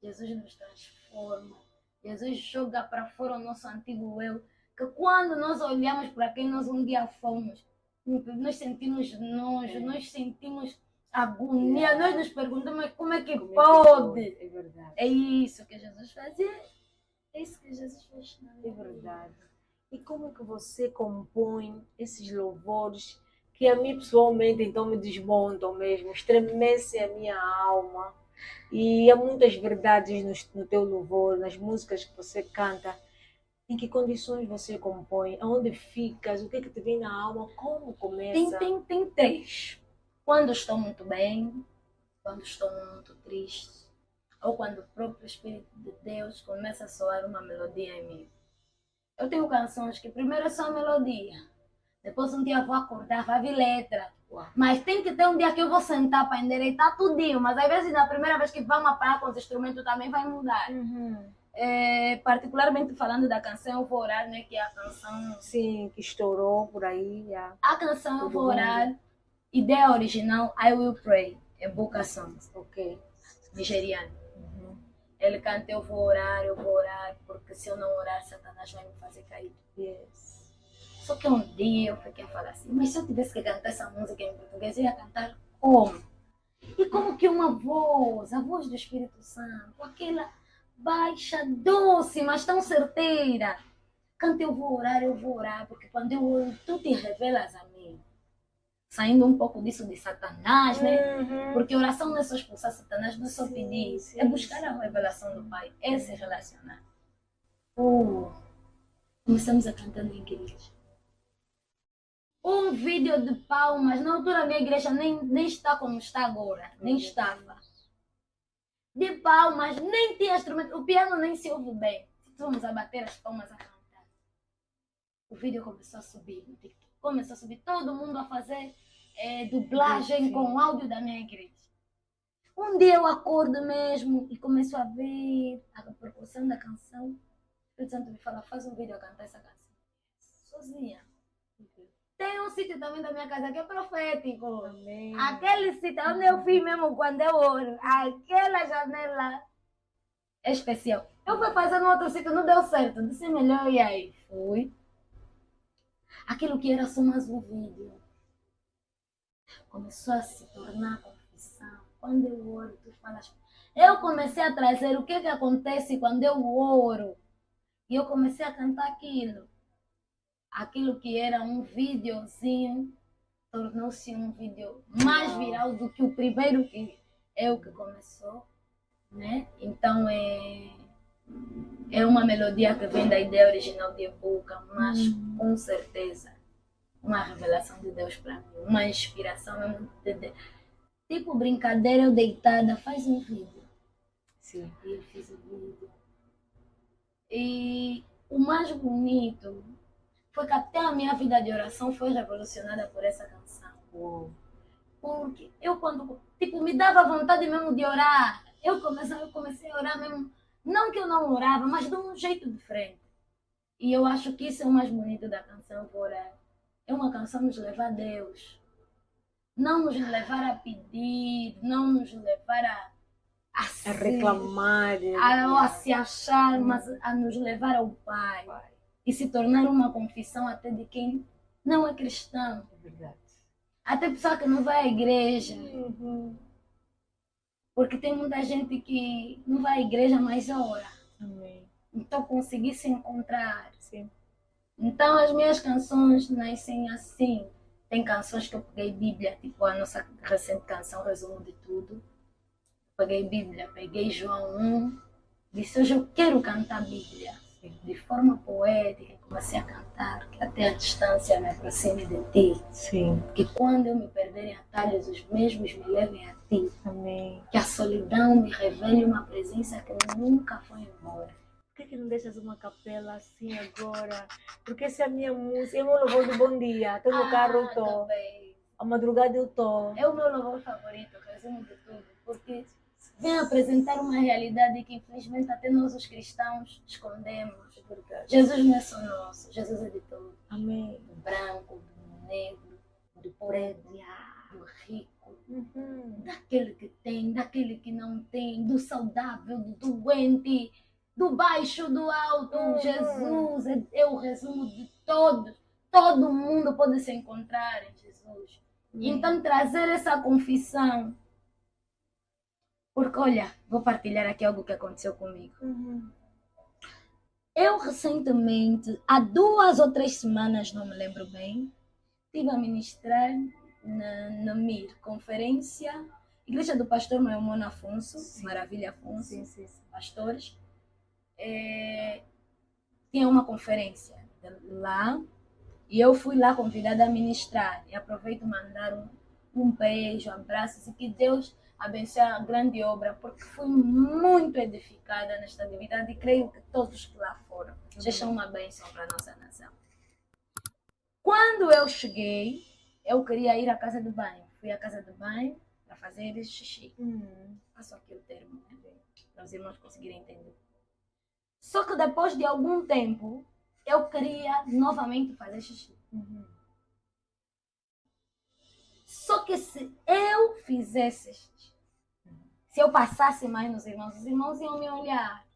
Jesus nos transforma. Jesus joga para fora o nosso antigo eu. Que quando nós olhamos para quem nós um dia fomos, nós sentimos nojo, nós sentimos agonia, nós nos perguntamos como é que pode. É verdade. É isso que Jesus fazia. É isso que Jesus fez. É verdade. E como é que você compõe esses louvores que a mim pessoalmente então me desmontam mesmo, estremecem a minha alma? E há muitas verdades no teu louvor, nas músicas que você canta. Em que condições você compõe? Aonde ficas? O que é que te vem na alma? Como começa? Tem três. Quando estou muito bem, quando estou muito triste, ou quando o próprio Espírito de Deus começa a soar uma melodia em mim. Eu tenho canções que primeiro é só a melodia, Depois um dia eu vou acordar, vai vir letra. Uau. Mas tem que ter um dia que eu vou sentar para endereitar tudinho. Mas às vezes na primeira vez que vamos parar com os instrumentos também vai mudar. Particularmente falando da canção Eu Vou Orar, né? Que é a canção... Sim, que estourou por aí. Já. A canção Eu Vou Todo Orar, ideia original, I Will Pray. É Buka Songs, Ok. nigeriano. Ele canta eu vou orar, porque se eu não orar, Satanás vai me fazer cair. Yes. Só que um dia eu fiquei a falar assim, mas se eu tivesse que cantar essa música em português, eu ia cantar como? E como que uma voz, a voz do Espírito Santo, aquela baixa, doce, mas tão certeira. Canta eu vou orar, porque quando eu oro, tu te revelas a mim. Saindo um pouco disso de Satanás, né? Porque oração não é só expulsar Satanás, não é só pedir, é buscar a revelação do Pai, é se relacionar. Começamos a cantar na igreja. Um vídeo de palmas, na altura a minha igreja nem está como está agora, nem estava. De palmas, nem tinha instrumento, o piano nem se ouve bem. Estamos a bater as palmas a cantar. O vídeo começou a subir no TikTok. Começou a subir, todo mundo a fazer dublagem com o áudio da minha igreja. Um dia eu acordo mesmo e começo a ver a repercussão da canção. O Espírito Santo me fala, faz um vídeo a cantar essa canção. Sozinha. Tem um sítio também da minha casa que é profético. Amém. Aquele sítio onde eu fui mesmo quando eu oro. Aquela janela é especial. Eu fui fazer no outro sítio, não deu certo. Disse melhor e aí. Fui. Aquilo que era só mais um vídeo começou a se tornar confissão. Quando eu oro, tu falas. Eu comecei a trazer o que acontece quando eu oro. E eu comecei a cantar aquilo. Aquilo que era um videozinho tornou-se um vídeo mais viral do que o primeiro que começou, né? Então é uma melodia que vem da ideia original de Ebuka, mas com certeza uma revelação de Deus para mim, uma inspiração mesmo. Tipo brincadeira, eu deitada, faz um vídeo. Sim. E eu fiz o vídeo. E o mais bonito foi que até a minha vida de oração foi revolucionada por essa canção. Uau. Porque eu quando, me dava vontade mesmo de orar, eu comecei a orar mesmo, não que eu não orava, mas de um jeito diferente. E eu acho que isso é o mais bonito da canção Vou Orar. É uma canção nos levar a Deus. Não nos levar a pedir, não nos levar a reclamar. A se achar, mas a nos levar ao Pai. E se tornar uma confissão até de quem não é cristão. É verdade. Até pessoa que não vai à igreja. Porque tem muita gente que não vai à igreja, mas ora. Amém. Então consegui se encontrar. Sim. Então as minhas canções nascem assim. Tem canções que eu peguei Bíblia, tipo a nossa recente canção Resumo de Tudo. Peguei Bíblia, peguei João 1. Disse, hoje eu quero cantar Bíblia. De forma poética, comecei a cantar, que até a distância me aproxime de ti. Sim. Que quando eu me perder em atalhos, os mesmos me levem a ti. Amém. Que a solidão me revele uma presença que nunca foi embora. Por que não deixas uma capela assim agora? Porque essa é a minha música, é o meu louvor do bom dia. Estou no carro, eu estou. A madrugada eu estou. É o meu louvor favorito, Resumo de Tudo, porque vem apresentar uma realidade que infelizmente até nós os cristãos escondemos. Jesus não é só nosso, Jesus é de todos. Amém. Do branco, do negro, do preto, do rico, daquele que tem, daquele que não tem, do saudável, do doente, do baixo, do alto. Jesus é o resumo de todos. Todo mundo pode se encontrar em Jesus. Então trazer essa confissão. Porque, olha, vou partilhar aqui algo que aconteceu comigo. Eu recentemente, há 2 ou 3 semanas, não me lembro bem, estive a ministrar na MIR, conferência, Igreja do Pastor Maimon Afonso, Maravilha Afonso, pastores. Tinha uma conferência lá e eu fui lá convidada a ministrar. E aproveito mandar um beijo, abraços e que Deus abençoe a grande obra, porque fui muito edificada nesta atividade e creio que todos que lá foram já são uma bênção para a nossa nação. Quando eu cheguei, eu queria ir à casa de banho. Fui à casa de banho para fazer xixi. Passo aqui o termo, né? Para os irmãos conseguirem entender. Só que depois de algum tempo, eu queria novamente fazer xixi. Só que se eu fizesse xixi, se eu passasse mais nos irmãos, os irmãos iam me olhar.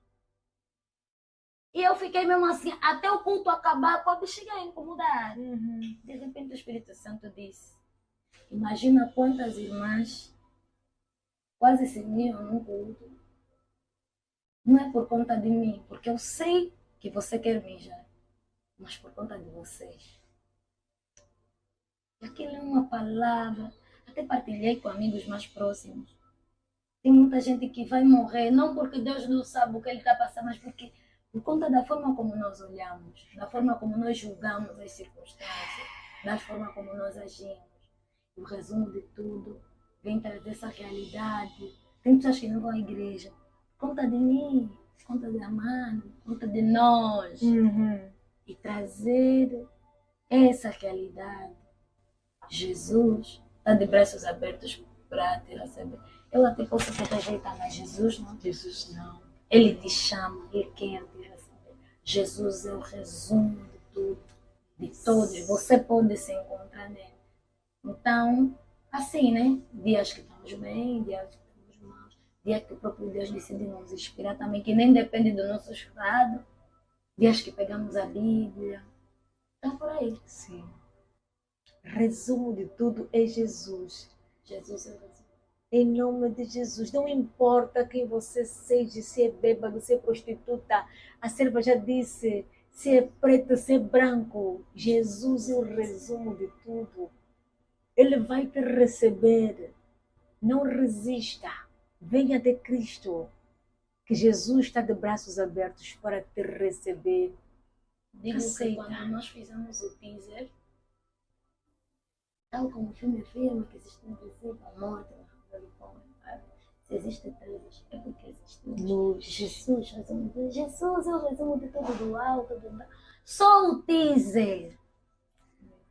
E eu fiquei mesmo assim, até o culto acabar, com a bexiga a incomodar. De repente o Espírito Santo disse, imagina quantas irmãs quase se miam no culto. Não é por conta de mim, porque eu sei que você quer mijar, mas por conta de vocês. E aquilo é uma palavra, até partilhei com amigos mais próximos. Tem muita gente que vai morrer, não porque Deus não sabe o que ele está passando, mas porque por conta da forma como nós olhamos, da forma como nós julgamos as circunstâncias, da forma como nós agimos. O resumo de tudo vem trazer essa realidade. Tem pessoas que não vão à igreja por conta de mim, por conta de Amanda, por conta de nós. E trazer essa realidade. Jesus está de braços abertos para te receber. Eu até posso te rejeitar, mas Jesus não. Jesus não. Ele te chama, ele quer te receber. Jesus é o resumo de tudo, de todos. Você pode se encontrar nele. Então, assim, né? Dias que estamos bem, dias que estamos mal, dias que o próprio Deus decide nos inspirar também, que nem depende do nosso estado. Dias que pegamos a Bíblia. Então, por aí. Sim. Resumo de tudo é Jesus. Jesus é o resumo. Em nome de Jesus, não importa quem você seja, se é bêbado, se é prostituta, a serva já disse, se é preto, se é branco, Jesus é o resumo de tudo. Ele vai te receber, não resista, venha de Cristo, que Jesus está de braços abertos para te receber. Digo que quando nós fizemos o teaser, tal como o filme afirma que existe um princípio, a morte, se existe trevas, é porque existe luz. Jesus, resumo de Jesus é o resumo de tudo, do alto, do baixo. Só o teaser,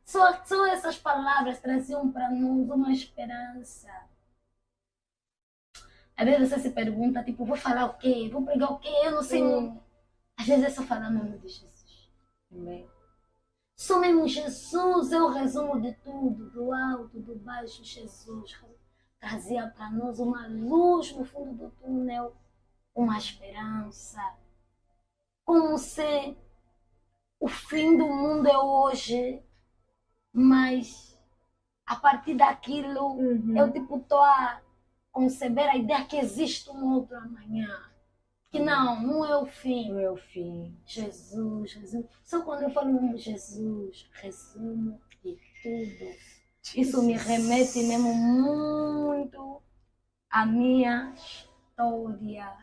só essas palavras traziam para nós uma esperança. Às vezes você se pergunta, tipo, vou falar o quê? Vou pregar o quê? Eu não sei. Às vezes é só falar mesmo de Jesus. Amém. Só mesmo Jesus é o resumo de tudo, do alto, do baixo. Jesus trazia para nós uma luz no fundo do túnel, uma esperança. Como se o fim do mundo é hoje, mas a partir daquilo eu tipo estou a conceber a ideia que existe um outro amanhã. Que não é o fim. Não é o fim. Jesus, Jesus. Só quando eu falo Jesus, resumo de tudo. Isso me remete mesmo muito à minha história,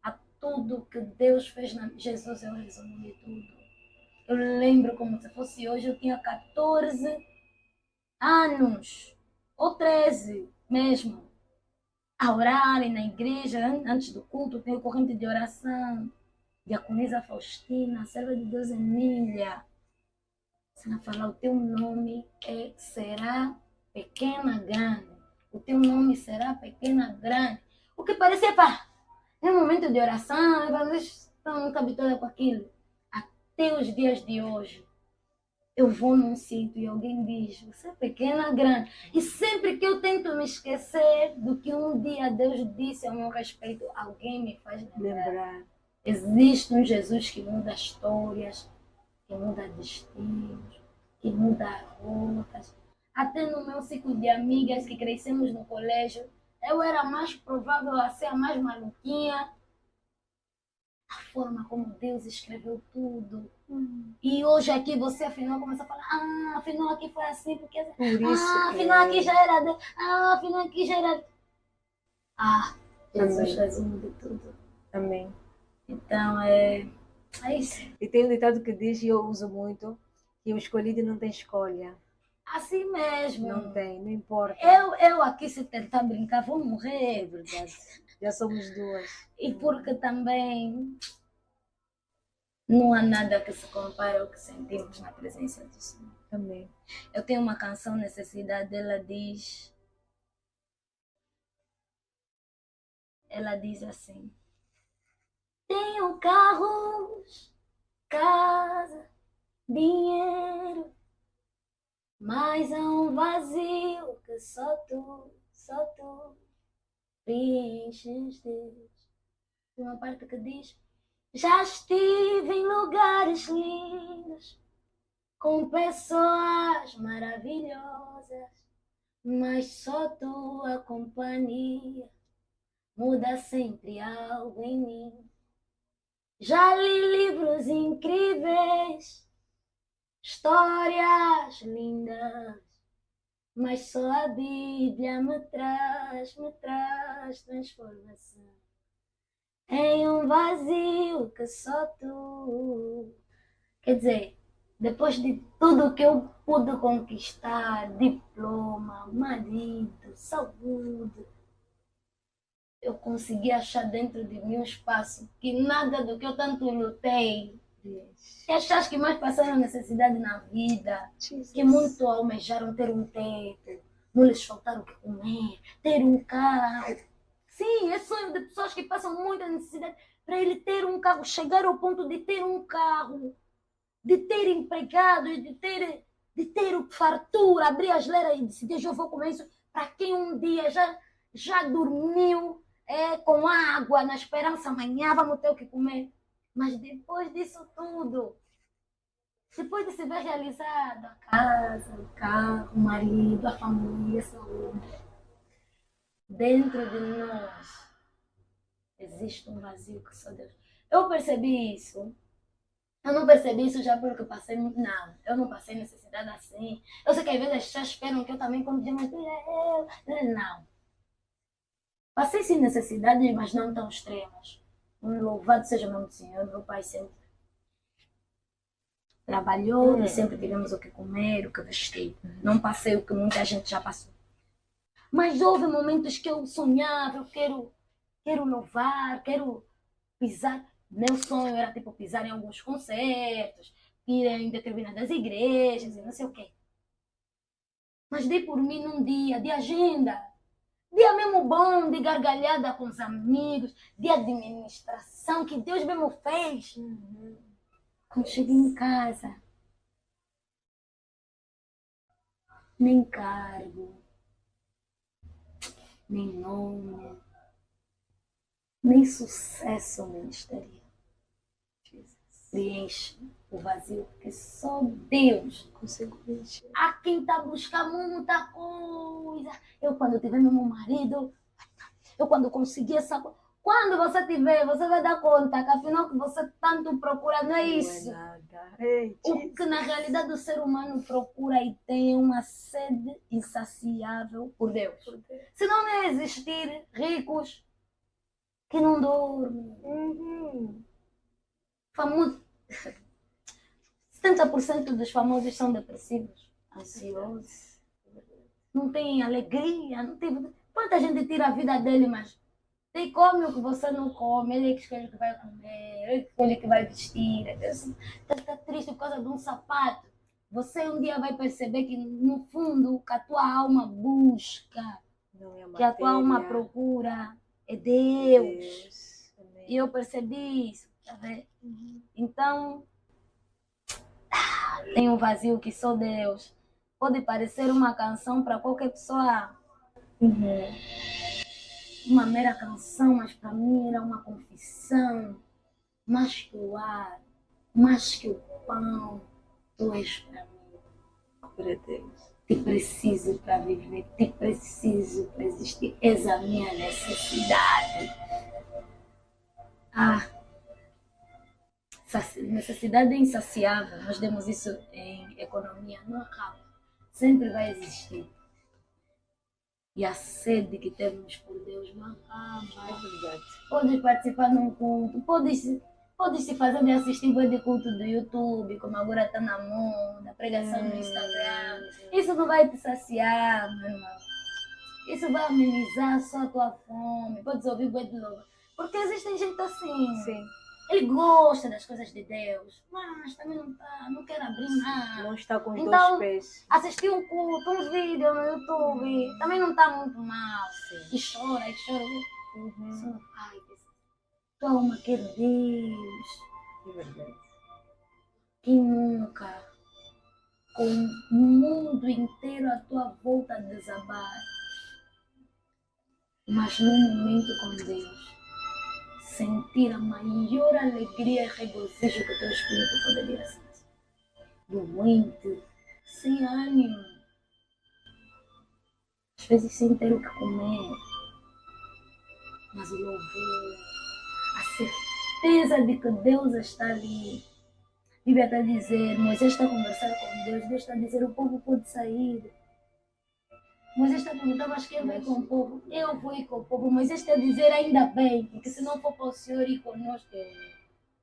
a tudo que Deus fez na Jesus é o resumo de tudo. Eu lembro como se fosse hoje, eu tinha 14 anos, ou 13 mesmo, a orarem na igreja, antes do culto, tem corrente de oração. Diaconisa Faustina, serva de Deus Emília. Se ela falar o teu nome será pequena grande. O teu nome será pequena grande. O que parecia, pá, no momento de oração, vocês estão muito habituados com aquilo. Até os dias de hoje, eu vou num sítio e alguém diz, você é pequena grande. E sempre que eu tento me esquecer do que um dia Deus disse a meu respeito, alguém me faz lembrar. Existe um Jesus que muda histórias, que muda destinos, que muda rotas. Até no meu ciclo de amigas que crescemos no colégio, eu era mais provável a ser a mais maluquinha. A forma como Deus escreveu tudo. E hoje aqui você afinal começa a falar, afinal aqui foi assim, porque por isso afinal aqui já era, afinal aqui já era. Jesus resumo de tudo. Amém. Então é isso. E tem um ditado que diz, e eu uso muito, que o escolhido não tem escolha. Assim mesmo. Não tem, não importa. Eu aqui, se tentar brincar, vou morrer. É verdade. Já somos duas. E porque também não há nada que se compare ao que sentimos na presença do Senhor. Amém. Eu tenho uma canção, Necessidade, ela diz assim: tenho carros, casa, dinheiro, mas há um vazio que só tu preenches, Deus. Tem uma parte que diz: já estive em lugares lindos, com pessoas maravilhosas, mas só tua companhia muda sempre algo em mim. Já li livros incríveis, histórias lindas, mas só a Bíblia me traz transformação. Em um vazio que só tu. Quer dizer, depois de tudo que eu pude conquistar, diploma, marido, saúde, eu consegui achar dentro de mim um espaço que nada do que eu tanto lutei. E achas que mais passaram necessidade na vida, que muito almejaram ter um teto, não lhes faltar o que comer, ter um carro. Sim, é sonho de pessoas que passam muita necessidade para ele ter um carro, chegar ao ponto de ter um carro, de ter empregado, de ter fartura, abrir a geleira e decidir, eu vou comer isso, para quem um dia já dormiu com água, na esperança, amanhã vamos ter o que comer. Mas depois disso tudo, depois de se ver realizado, a casa, o carro, o marido, a família, a saúde, dentro de nós existe um vazio que só Deus. Eu percebi isso. Eu não percebi isso já porque eu passei. Não, eu não passei necessidade assim. Eu sei que às vezes as pessoas esperam que eu também, quando digo, mas não. Passei sim necessidades, mas não tão extremas. Louvado seja o nome do Senhor, meu pai sempre trabalhou e sempre tivemos o que comer, o que vestir. Não passei o que muita gente já passou. Mas houve momentos que eu sonhava, eu quero louvar, quero pisar. Meu sonho era tipo pisar em alguns concertos, ir em determinadas igrejas e não sei o quê. Mas dei por mim num dia de agenda, dia mesmo bom, de gargalhada com os amigos, de administração que Deus mesmo fez. Quando cheguei em casa, nem cargo, nem nome, nem sucesso ministerial preenche o vazio que só Deus consegue preencher. Há quem está buscando muita coisa. Eu, quando tiver meu marido, eu, quando conseguir essa coisa. Quando você tiver, você vai dar conta que afinal que você tanto procura não é isso. Não é nada. O que na realidade o ser humano procura e tem uma sede insaciável por Deus. Senão não ia existir ricos que não dormem. Famoso. 70% dos famosos são depressivos, ansiosos. Não tem alegria, não tem. Quanta gente tira a vida dele, mas tem come o que você não come, ele é que escolhe o que vai comer, ele que escolhe o que vai vestir. Está triste por causa de um sapato. Você um dia vai perceber que no fundo que a tua alma busca, que a tua alma procura é Deus. E eu percebi isso, tá vendo? Então, tem um vazio que só Deus. Pode parecer uma canção para qualquer pessoa. Uma mera canção, mas para mim era uma confissão. Mais que o ar, mais que o pão, tu és para mim. Para Deus. Te preciso para viver, te preciso para existir. És a minha necessidade. Necessidade é insaciável. Nós demos isso em economia, não acaba. Sempre vai existir. E a sede que temos por Deus não acaba. É verdade. Podes participar num culto, podes se fazer de assistir de culto do YouTube, como agora está na moda, pregação no Instagram. Isso não vai te saciar, meu irmão. Isso vai amenizar só a tua fome. Podes ouvir bué de louvor. Porque existem gente assim. Sim. Ele gosta das coisas de Deus, mas também não quer abrir nada. Não está com os Então, dois pés. assistir um culto, uns vídeos no YouTube, também não está muito mal. Sim. E chora, e chora. Uhum. Só, ai, tua alma quer Deus. É verdade. Que nunca, com o mundo inteiro à tua volta a desabar, mas num momento com Deus, sentir a maior alegria e regozijo que o teu espírito poderia sentir. Doente, sem ânimo, às vezes sem ter o que comer, mas o louvor, a certeza de que Deus está ali. A Bíblia está a dizer, Moisés está a conversar com Deus, Deus está a dizer, o povo pode sair. Moisés está a perguntar, mas quem vai com o povo? Eu vou ir com o povo. Moisés está a dizer, ainda bem, porque se não for para o Senhor ir conosco,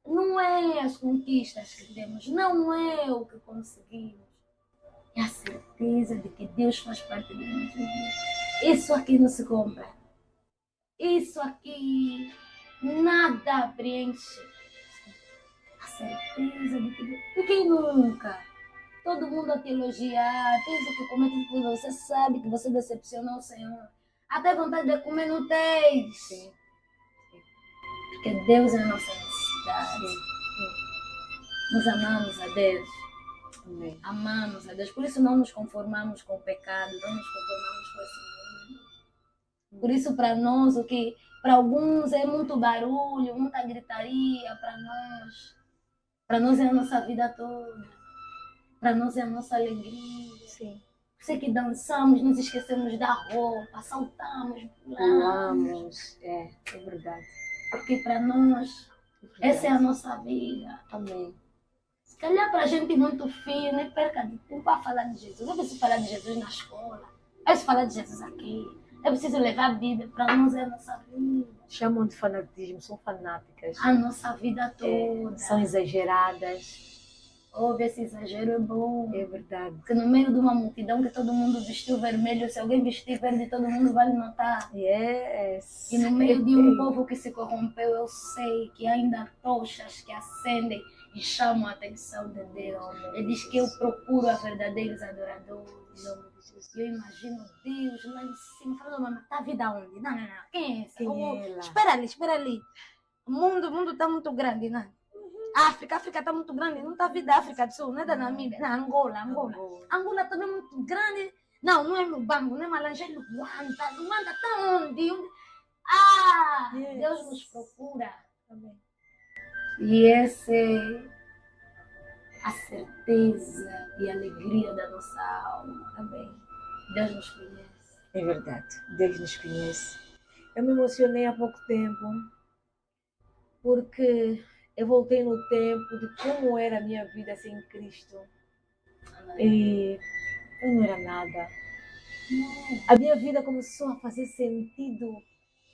não é as conquistas que temos, não é o que conseguimos. É a certeza de que Deus faz parte da nossa vida. Isso aqui não se compra. Isso aqui nada preenche. A certeza de que quem nunca? Todo mundo a te elogiar, tens o que comer, tudo, você sabe que você decepcionou o Senhor. Até vontade de comer não tens. Sim. Porque Deus é a nossa necessidade. Sim. Nós amamos a Deus. Amém. Amamos a Deus. Por isso não nos conformamos com o pecado, não nos conformamos com esse mundo. Por isso para nós, o que para alguns é muito barulho, muita gritaria, para nós é a nossa vida toda. Para nós é a nossa alegria. Sim. Sei que dançamos, nos esquecemos da roupa, saltamos, Pulamos. É verdade. Porque para nós, essa é a nossa vida. Amém. Se calhar para a gente muito fino, nem perca de tempo a falar de Jesus. É preciso falar de Jesus na escola, é preciso falar de Jesus aqui, é preciso levar a Bíblia. Para nós é a nossa vida. Chamam de fanatismo, são fanáticas. A nossa vida toda. São exageradas. Houve esse exagero, é bom. É verdade. Porque no meio de uma multidão que todo mundo vestiu vermelho, se alguém vestir verde, todo mundo vai notar. Yes. E no meio de um povo que se corrompeu, eu sei que ainda há tochas que acendem e chamam a atenção de Deus. Ele diz que eu procuro a verdadeiros adoradores. E eu imagino Deus lá em cima, falando, mamãe, tá a vida onde? Não. Quem é essa? Quem é ela? Espera ali. O mundo está muito grande, não? A África está muito grande, não está a vida da África do Sul, não é da Namíbia, não, Angola. Angola também é muito grande. Não é Lubango, não é Malanje, é Luanda. Luanda está onde? Yes. Deus nos procura. Amém. E essa é a certeza e a alegria da nossa alma. Amém. Deus nos conhece. É verdade, Deus nos conhece. Eu me emocionei há pouco tempo, porque eu voltei no tempo de como era a minha vida sem Cristo. E eu não era nada. A minha vida começou a fazer sentido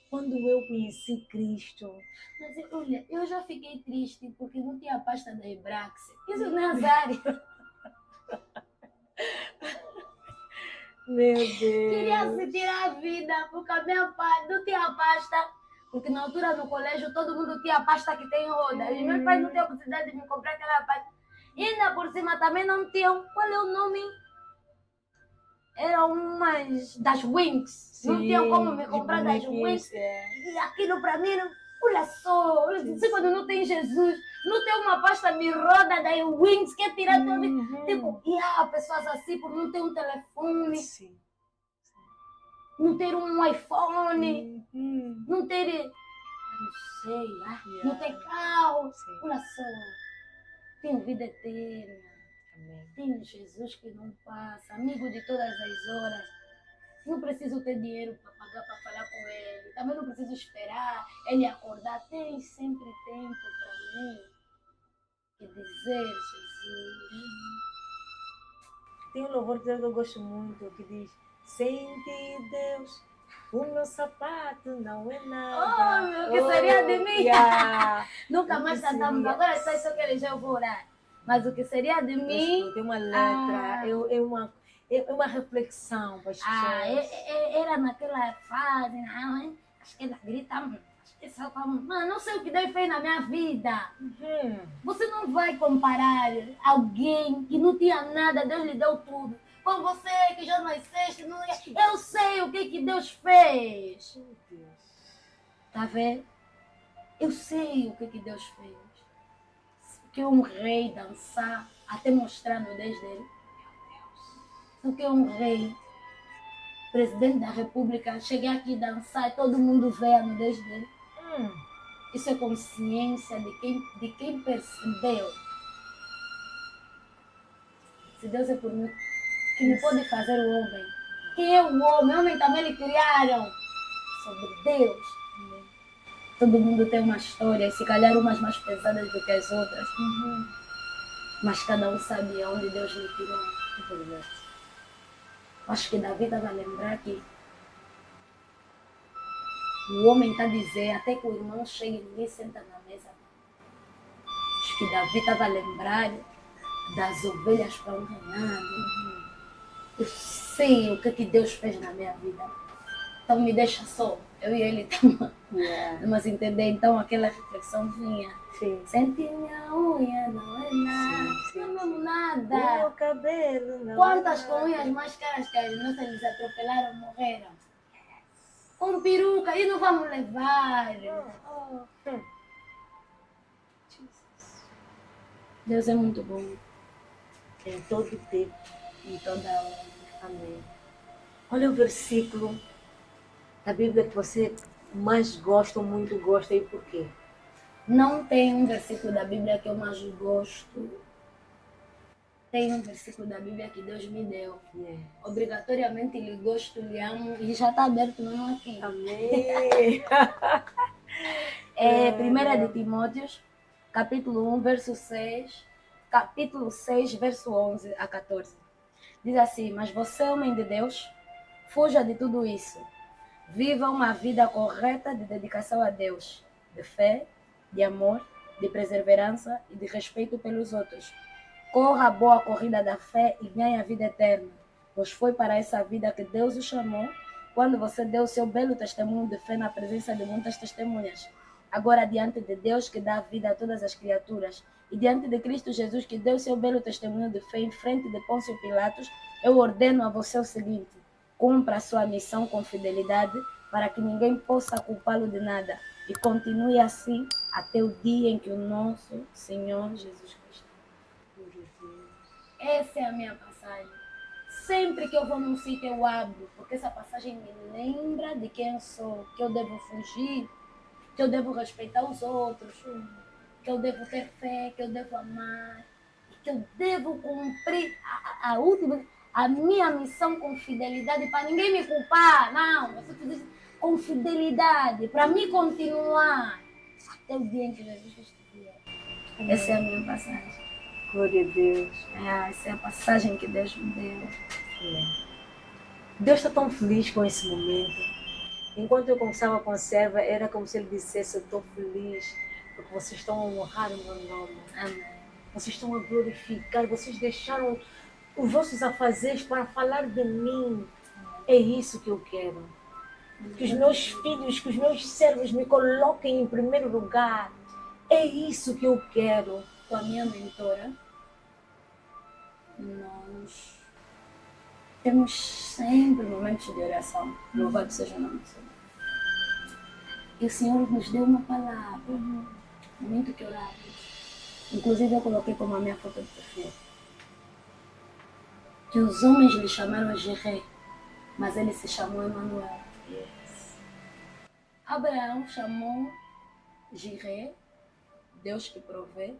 quando eu conheci Cristo. Mas olha, eu já fiquei triste porque não tinha a pasta da Ebrax. Isso não é azar. Meu Deus. Queria se tirar a vida porque a minha pasta não tinha a pasta. Porque na altura no colégio todo mundo tinha a pasta que tem roda. E meus pais não tinham oportunidade de me comprar aquela pasta. E ainda por cima também não tinham. Qual é o nome? Eram umas das Wings. Sim, não tinham como me comprar das Wings. E aquilo para mim, olha só, quando não tem Jesus, não tem uma pasta de roda da Wings, quer tirar tua vida. Tipo, pessoas assim por não ter um telefone. Sim. Não ter um iPhone, não ter, não sei, não ter carro. Sim. Olha só, tenho vida eterna. Amém. Tenho Jesus que não passa, amigo de todas as horas. Não preciso ter dinheiro para pagar para falar com ele. Também não preciso esperar ele acordar. Tem sempre tempo para mim. Que dizer, Jesus. Tem um louvor que eu gosto muito que diz: sem ti, Deus, o meu sapato não é nada. Oh, meu, que seria de mim? Yeah. Nunca mais cantamos. Agora só que ele já vou orar. Mas o que seria de mim? Tem uma letra, é uma reflexão para as pessoas. Era naquela fase, não, acho que ela grita Essa fama, mano, não sei o que Deus fez na minha vida. Uhum. Você não vai comparar alguém que não tinha nada, Deus lhe deu tudo. Com você que já nasceste, não... eu sei o que Deus fez. Meu Deus. Tá vendo? Eu sei o que Deus fez. Que um rei dançar até mostrar a nudez dele. Só que um rei, presidente da república, chegar aqui e dançar e todo mundo vê a nudez dele. Isso é consciência de quem percebeu. Se Deus é por mim, que me pode fazer o homem? Quem é o homem? O homem também lhe criaram. Sobre Deus. Todo mundo tem uma história, se calhar umas mais pesadas do que as outras. Mas cada um sabe aonde Deus lhe tirou. Acho que Davi estava a lembrar que o homem está a dizer, até que o irmão chegue e ninguém senta na mesa. Acho que Davi estava a lembrar das ovelhas para um reinado. Eu sei o que Deus fez na minha vida. Então me deixa só. Eu e ele estamos. Mas entender, então aquela reflexão vinha. Sim. Sente minha unha, não é nada. Sim, não é mesmo nada. Meu cabelo não. Quantas com unhas mais caras que as nossas eles atropelaram, morreram? Com peruca, e não vamos levar. Deus é muito bom. Em todo tempo. Em toda hora. Amém. Olha o versículo da Bíblia que você mais gosta, ou muito gosta, e por quê? Não tem um versículo da Bíblia que eu mais gosto. Tem um versículo da Bíblia que Deus me deu. Obrigatoriamente lhe gosto, lhe amo, e já está aberto mesmo aqui. Amém. É 1 de Timóteos, capítulo 1, verso 6, capítulo 6, verso 11 a 14. Diz assim: mas você, homem de Deus, fuja de tudo isso. Viva uma vida correta de dedicação a Deus, de fé, de amor, de perseverança e de respeito pelos outros. Corra a boa corrida da fé e ganhe a vida eterna, pois foi para essa vida que Deus o chamou, quando você deu o seu belo testemunho de fé na presença de muitas testemunhas. Agora, diante de Deus que dá vida a todas as criaturas, e diante de Cristo Jesus que deu o seu belo testemunho de fé em frente de Pôncio Pilatos, eu ordeno a você o seguinte: cumpra a sua missão com fidelidade, para que ninguém possa culpá-lo de nada, e continue assim até o dia em que o nosso Senhor Jesus Cristo. Essa é a minha passagem. Sempre que eu vou num sítio eu abro, porque essa passagem me lembra de quem eu sou, que eu devo fugir, que eu devo respeitar os outros, que eu devo ter fé, que eu devo amar, que eu devo cumprir a minha missão com fidelidade, para ninguém me culpar. Não, você diz com fidelidade, para mim continuar até o dia em que Jesus estiver. Essa é a minha passagem. Glória a Deus. Essa é a passagem que Deus me deu. Deus está tão feliz com esse momento. Enquanto eu começava a conserva, era como se ele dissesse: eu estou feliz porque vocês estão a honrar o meu nome. Amém. Vocês estão a glorificar, vocês deixaram os vossos afazeres para falar de mim. É isso que eu quero. Que os meus filhos, que os meus servos me coloquem em primeiro lugar. É isso que eu quero. Com a minha mentora, nós temos sempre momentos de oração. Louvado seja o nome do Senhor. E o Senhor nos deu uma palavra, no momento que orávamos. Inclusive eu coloquei como a minha foto de perfil. Que os homens lhe chamaram Jiré, mas ele se chamou Emanuel. Abraão chamou Jiré, Deus que provê.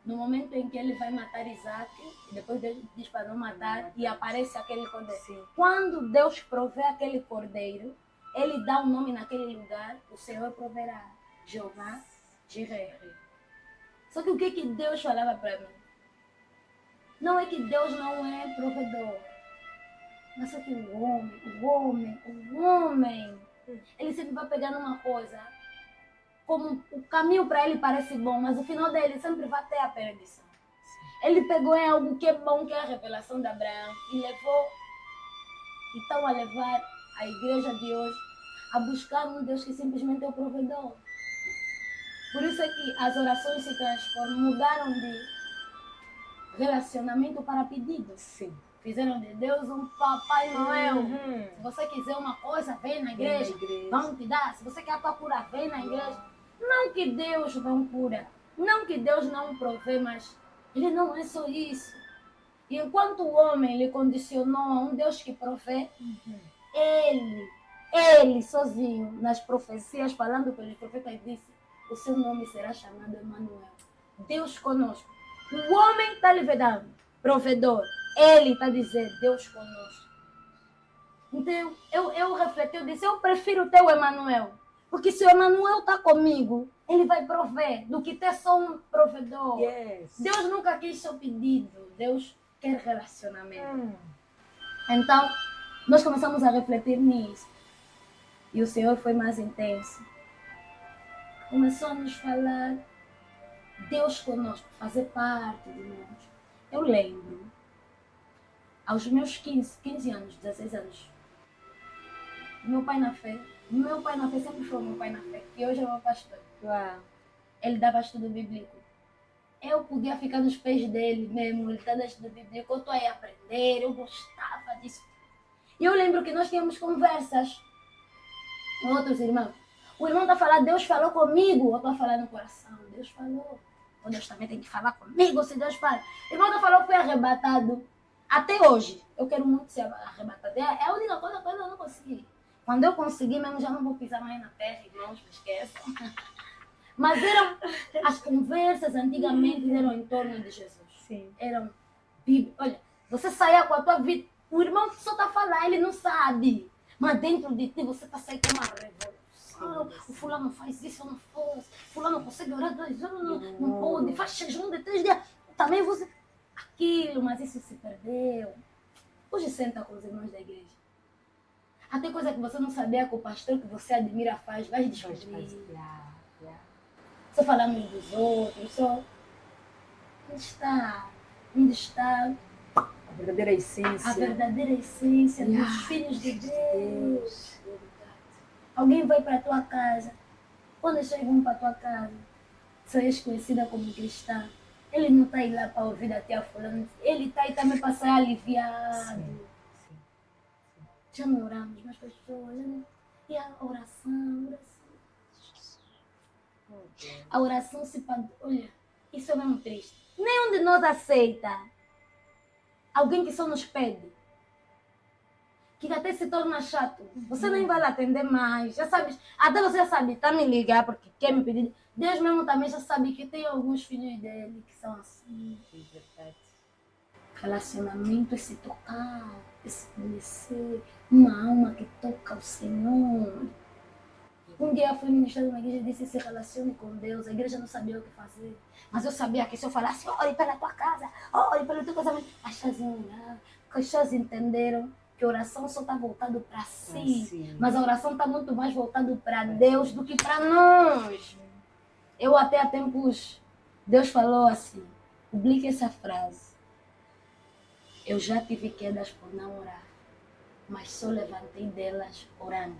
No momento em que ele vai matar Isaac, e depois Deus diz para não matar, e aparece aquele cordeiro. Sim. Quando Deus provê aquele cordeiro, ele dá um nome naquele lugar, o Senhor proverá. Jeová Jiré. Só que o que Deus falava para mim? Não é que Deus não é provedor, mas só que o homem, ele sempre vai pegar numa coisa, como o caminho para ele parece bom, mas o final dele sempre vai ter a perdição. Ele pegou em algo que é bom, que é a revelação de Abraão, e levou, e estão a levar a igreja de hoje a buscar um Deus que simplesmente é o provedor. Por isso é que as orações se transformam, mudaram de relacionamento para pedido. Sim. Fizeram de Deus um Papai Noel. Uhum. Se você quiser uma coisa, vem na Vem na igreja. igreja. Vamos te dar. Se você quer a tua cura, vem na igreja. Não que Deus não cura. Não que Deus não provê, mas Ele não é só isso. E enquanto o homem lhe condicionou a um Deus que provê, ele sozinho, nas profecias, falando pelos profetas, disse: o seu nome será chamado Emanuel. Deus conosco. O homem está lhe vedando, provedor. Ele está dizendo: Deus conosco. Então eu refleti, eu disse: eu prefiro o teu Emanuel. Porque se o Emanuel está comigo, ele vai prover do que ter só um provedor. Yes. Deus nunca quis seu pedido. Deus quer relacionamento. Então, nós começamos a refletir nisso. E o Senhor foi mais intenso. Começou a nos falar Deus conosco, fazer parte de nós. Eu lembro, aos meus 15 anos, 16 anos, meu pai na fé sempre foi meu pai na fé, e hoje é meu pastor. Uau. Ele dava estudo bíblico. Eu podia ficar nos pés dele mesmo, ele dando estudo bíblico, eu estou aí a aprender, eu gostava disso. E eu lembro que nós tínhamos conversas com outros irmãos. O irmão está falando, Deus falou comigo, eu estou a falar no coração, Deus falou. Então Deus também tem que falar comigo, se Deus fala. O irmão está falando, fui arrebatado. Até hoje, eu quero muito ser arrebatado. É a única coisa que eu não consegui. Quando eu conseguir mesmo, já não vou pisar mais na terra, irmãos, me esqueçam. Mas as conversas antigamente eram em torno de Jesus. Sim. Eram Bíblia. Olha, você saía com a tua vida, o irmão só está a falar, ele não sabe. Mas dentro de ti você está saindo com uma revolução. O fulano faz isso, eu não faço. Fulano consegue orar 2 anos, não pode. Faz jejum de 3 dias. Também você... Aquilo, mas isso se perdeu. Hoje senta com os irmãos da igreja. Até coisa que você não sabia que o pastor que você admira faz, vai descobrir. Só falamos dos outros, só... Onde está a verdadeira essência? A verdadeira essência dos filhos de Deus. Alguém vai para a tua casa. Quando chegam para a tua casa, você és conhecida como cristã. Ele não está aí lá para ouvir da tia fulana. Ele está aí também para sair aliviado. Sim. Já não oramos mais pessoas. Né? E a oração. A oração se... Olha, isso é mesmo triste. Nenhum de nós aceita alguém que só nos pede. Que até se torna chato. Você nem vai lá atender mais. Já sabes, até você já sabe, tá me ligar porque quer me pedir. Deus mesmo também já sabe que tem alguns filhos dele que são assim. Relacionamento é se tocar, é se conhecer. Uma alma que toca o Senhor. Um dia eu fui ministrado na igreja e disse: se relacione com Deus. A igreja não sabia o que fazer. Mas eu sabia que se eu falasse: ore pela tua casa, ore pelo teu casamento, as pessoas iam orar. Porque as pessoas entenderam que a oração só está voltada para si. Mas a oração está muito mais voltada para Deus do que para nós. Eu até há tempos, Deus falou assim, publique essa frase. Eu já tive quedas por não orar, mas só levantei delas orando.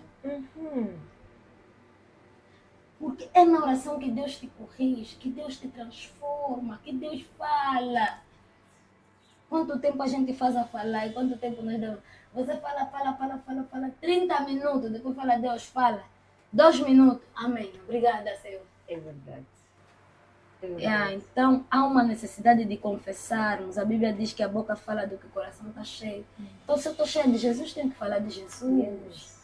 Porque é na oração que Deus te corrige, que Deus te transforma, que Deus fala. Quanto tempo a gente faz a falar e quanto tempo nós damos? Você fala, 30 minutos, depois fala, Deus fala. 2 minutos, amém. Obrigada, Senhor. É verdade. Então, há uma necessidade de confessarmos. A Bíblia diz que a boca fala do que o coração está cheio. Então, se eu estou cheia de Jesus, tenho que falar de Jesus.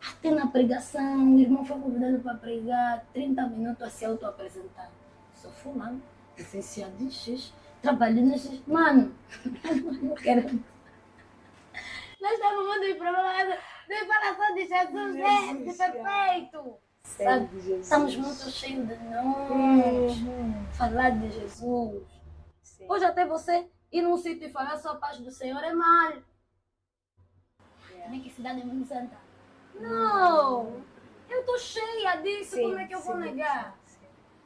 Até na pregação, o irmão foi convidado para pregar 30 minutos a se auto-apresentar. Sou fulano, licenciado em X, trabalho nesse... Mano, não quero... Nós estamos muito em problema de falação de Jesus, de perfeito. Sabe? Estamos muito cheios de nós. Falar de Jesus. Sim. Hoje até você ir num sítio e falar só a paz do Senhor é mal. Nem que cidade é muito santa. Não! Eu estou cheia disso, como é que eu vou negar?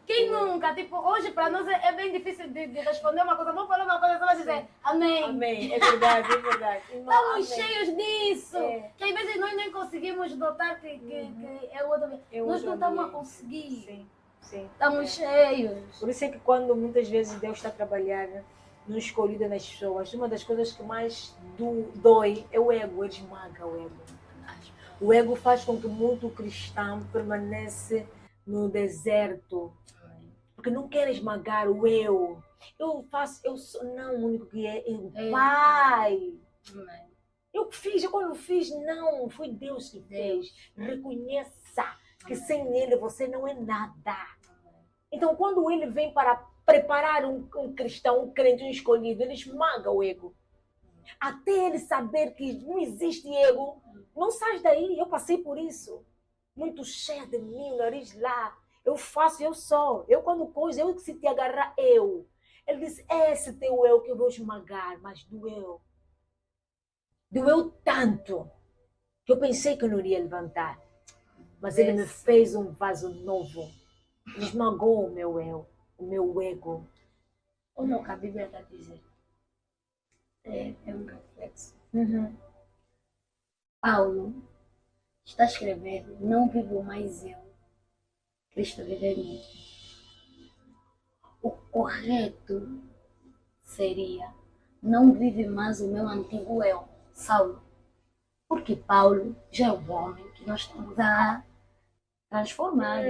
Quem nunca? Tipo, hoje para nós é bem difícil de responder uma coisa. Vamos falar uma coisa, você vai dizer amém. Amém. É verdade, é verdade. Irmã, Estamos amém. cheios disso. É. Que às vezes nós nem conseguimos notar que é o outro. É Nós outro não estamos a ambiente. conseguir. Sim, sim. Estamos cheios. Por isso é que quando muitas vezes Deus está a trabalhar no escolhido nas pessoas, uma das coisas que mais dói é o ego, ele esmaga o ego. O ego faz com que muito cristão permaneça no deserto, porque não quer esmagar o eu. Eu faço, eu sou, não, o único que é o Pai. Amém. Eu fiz, eu quando fiz, não, foi Deus que fez. Reconheça que sem Ele você não é nada. Então, quando Ele vem para preparar um cristão, um crente, um escolhido, Ele esmaga o ego. Até ele saber que não existe ego, não sai daí. Eu passei por isso. Muito cheia de mim, o nariz lá. Eu faço, eu sou. Eu quando coisa, eu que se te agarrar, eu. Ele disse, esse teu eu que eu vou esmagar, mas doeu. Doeu tanto que eu pensei que eu não iria levantar. Mas ele me fez um vaso novo. Esmagou o meu eu, o meu ego. Olha o que a Bíblia está dizendo. É um reflexo. Paulo está escrevendo, não vivo mais eu, Cristo vive em mim. O correto seria, não vive mais o meu antigo eu, Saulo. Porque Paulo já é o homem que nós estamos a transformar.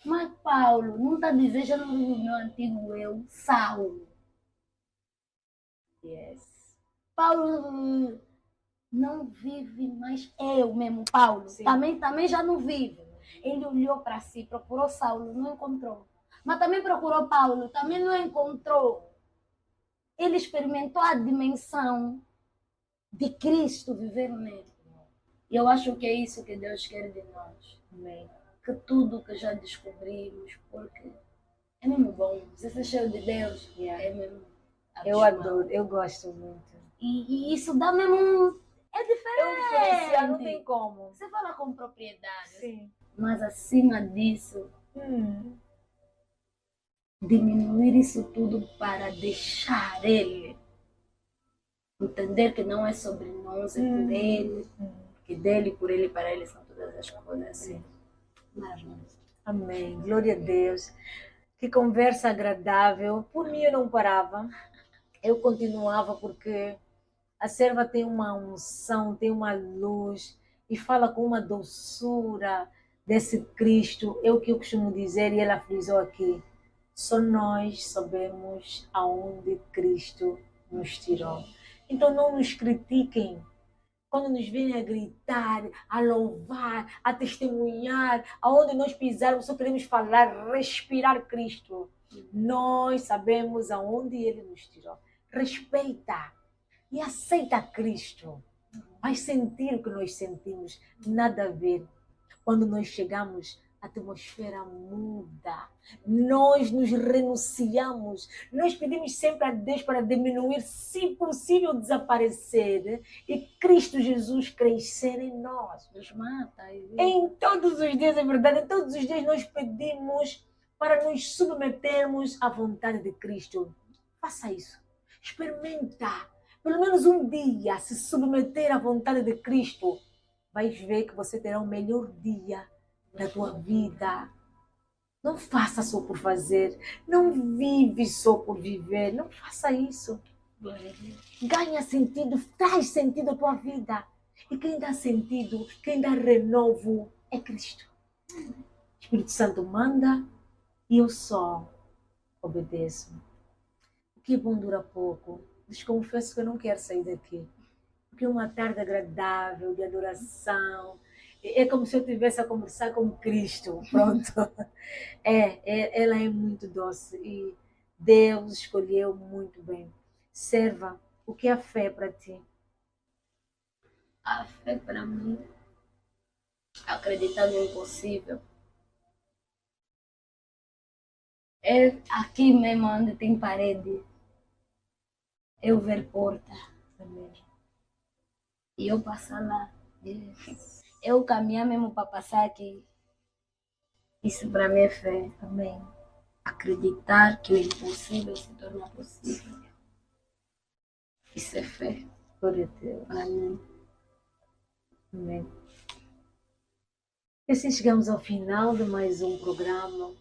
Mas Paulo não está dizendo, já não vive o meu antigo eu, Saulo. Yes. Paulo não vive mais eu mesmo, Paulo. Também já não vive. Ele olhou para si, procurou Saulo, não encontrou. Mas também procurou Paulo, também não encontrou. Ele experimentou a dimensão de Cristo viver nele. E eu acho que é isso que Deus quer de nós. Amém. Que tudo que já descobrimos, porque é mesmo bom. Você ser cheio de Deus, é mesmo Eu adoro, eu gosto muito. E isso dá mesmo... É diferente. Não tem como. Você fala com propriedade. Sim. Mas acima disso, diminuir isso tudo para deixar ele. Entender que não é sobre nós, é por ele. Que dele, por ele, para ele são todas as coisas. Assim. Maravilhoso. Amém. Glória a Deus. Que conversa agradável. Por mim eu não parava. Eu continuava porque a serva tem uma unção, tem uma luz e fala com uma doçura desse Cristo. É o que eu costumo dizer e ela frisou aqui. Só nós sabemos aonde Cristo nos tirou. Então não nos critiquem. Quando nos vêm a gritar, a louvar, a testemunhar, aonde nós pisarmos, só queremos falar, respirar Cristo. Nós sabemos aonde Ele nos tirou. Respeita e aceita Cristo. Vai sentir o que nós sentimos, nada a ver. Quando nós chegamos, a atmosfera muda. Nós nos renunciamos. Nós pedimos sempre a Deus para diminuir, se possível desaparecer, e Cristo Jesus crescer em nós. Nos mata. Em todos os dias, é verdade, em todos os dias nós pedimos para nos submetermos à vontade de Cristo. Faça isso. Experimenta. Pelo menos um dia se submeter à vontade de Cristo. Vais ver que você terá o melhor dia da tua vida. Não faça só por fazer. Não vive só por viver. Não faça isso. Ganha sentido, traz sentido à tua vida. E quem dá sentido, quem dá renovo é Cristo. O Espírito Santo manda e eu só obedeço. O que é bom dura pouco. Mas confesso que eu não quero sair daqui. Porque é uma tarde agradável de adoração. É como se eu estivesse a conversar com Cristo. Pronto. Ela é muito doce e Deus escolheu muito bem. Serva, o que é a fé para ti? A fé para mim, acreditar no impossível. É aqui mesmo onde tem parede. Eu ver porta. E eu passar lá. Eu caminhar mesmo para passar aqui. Isso para mim é fé. Amém. Acreditar que o impossível se torna possível. Isso é fé Glória a Deus. para mim. Amém. E assim chegamos ao final de mais um programa.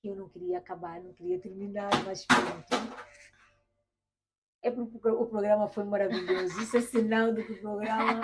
Eu não queria acabar, não queria terminar, mas pronto. É porque o programa foi maravilhoso. Isso é sinal de que o programa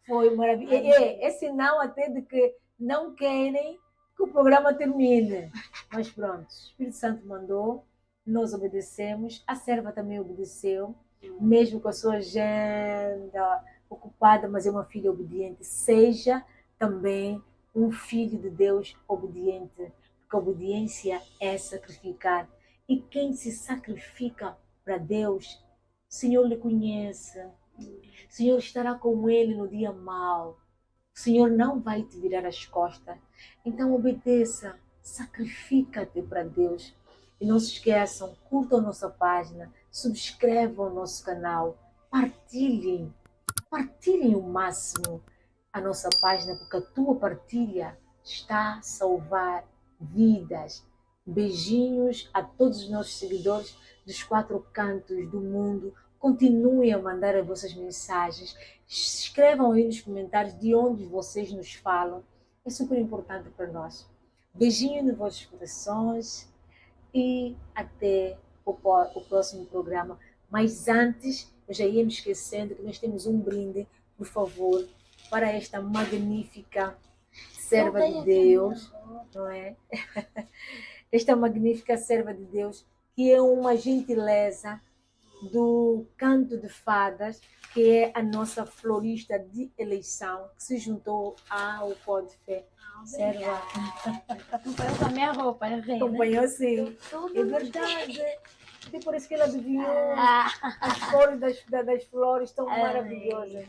foi maravilhoso. É sinal até de que não querem que o programa termine. Mas pronto, o Espírito Santo mandou, nós obedecemos, a serva também obedeceu, mesmo com a sua agenda ocupada, mas é uma filha obediente. Seja também um filho de Deus obediente, porque a obediência é sacrificar. E quem se sacrifica para Deus, o Senhor lhe conhece. O Senhor estará com ele no dia mau. O Senhor não vai te virar as costas. Então obedeça, sacrifica-te para Deus. E não se esqueçam, curtam a nossa página, subscrevam o nosso canal, partilhem o máximo a nossa página, porque a tua partilha está a salvar vidas. Beijinhos a todos os nossos seguidores dos 4 cantos do mundo. Continuem a mandar as vossas mensagens. Escrevam aí nos comentários de onde vocês nos falam. É super importante para nós. Beijinho nos vossos corações e até o próximo programa. Mas antes, eu já ia me esquecendo que nós temos um brinde, por favor, para esta magnífica serva de Deus, não é? Esta magnífica serva de Deus, que é uma gentileza do Canto de Fadas, que é a nossa florista de eleição, que se juntou ao Pode Fé. Serva. Acompanhou com a minha roupa, eu vi. Acompanhou sim. Tudo É verdade. E por isso que ela adivinhou. As cores das flores estão maravilhosas.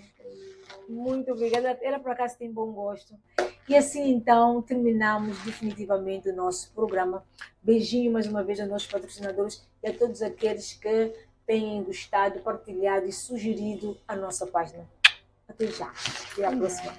Muito obrigada. Ela por acaso tem bom gosto. E assim então terminamos definitivamente o nosso programa. Beijinho mais uma vez aos nossos patrocinadores e a todos aqueles que têm gostado, partilhado e sugerido a nossa página. Até já. Até a próxima.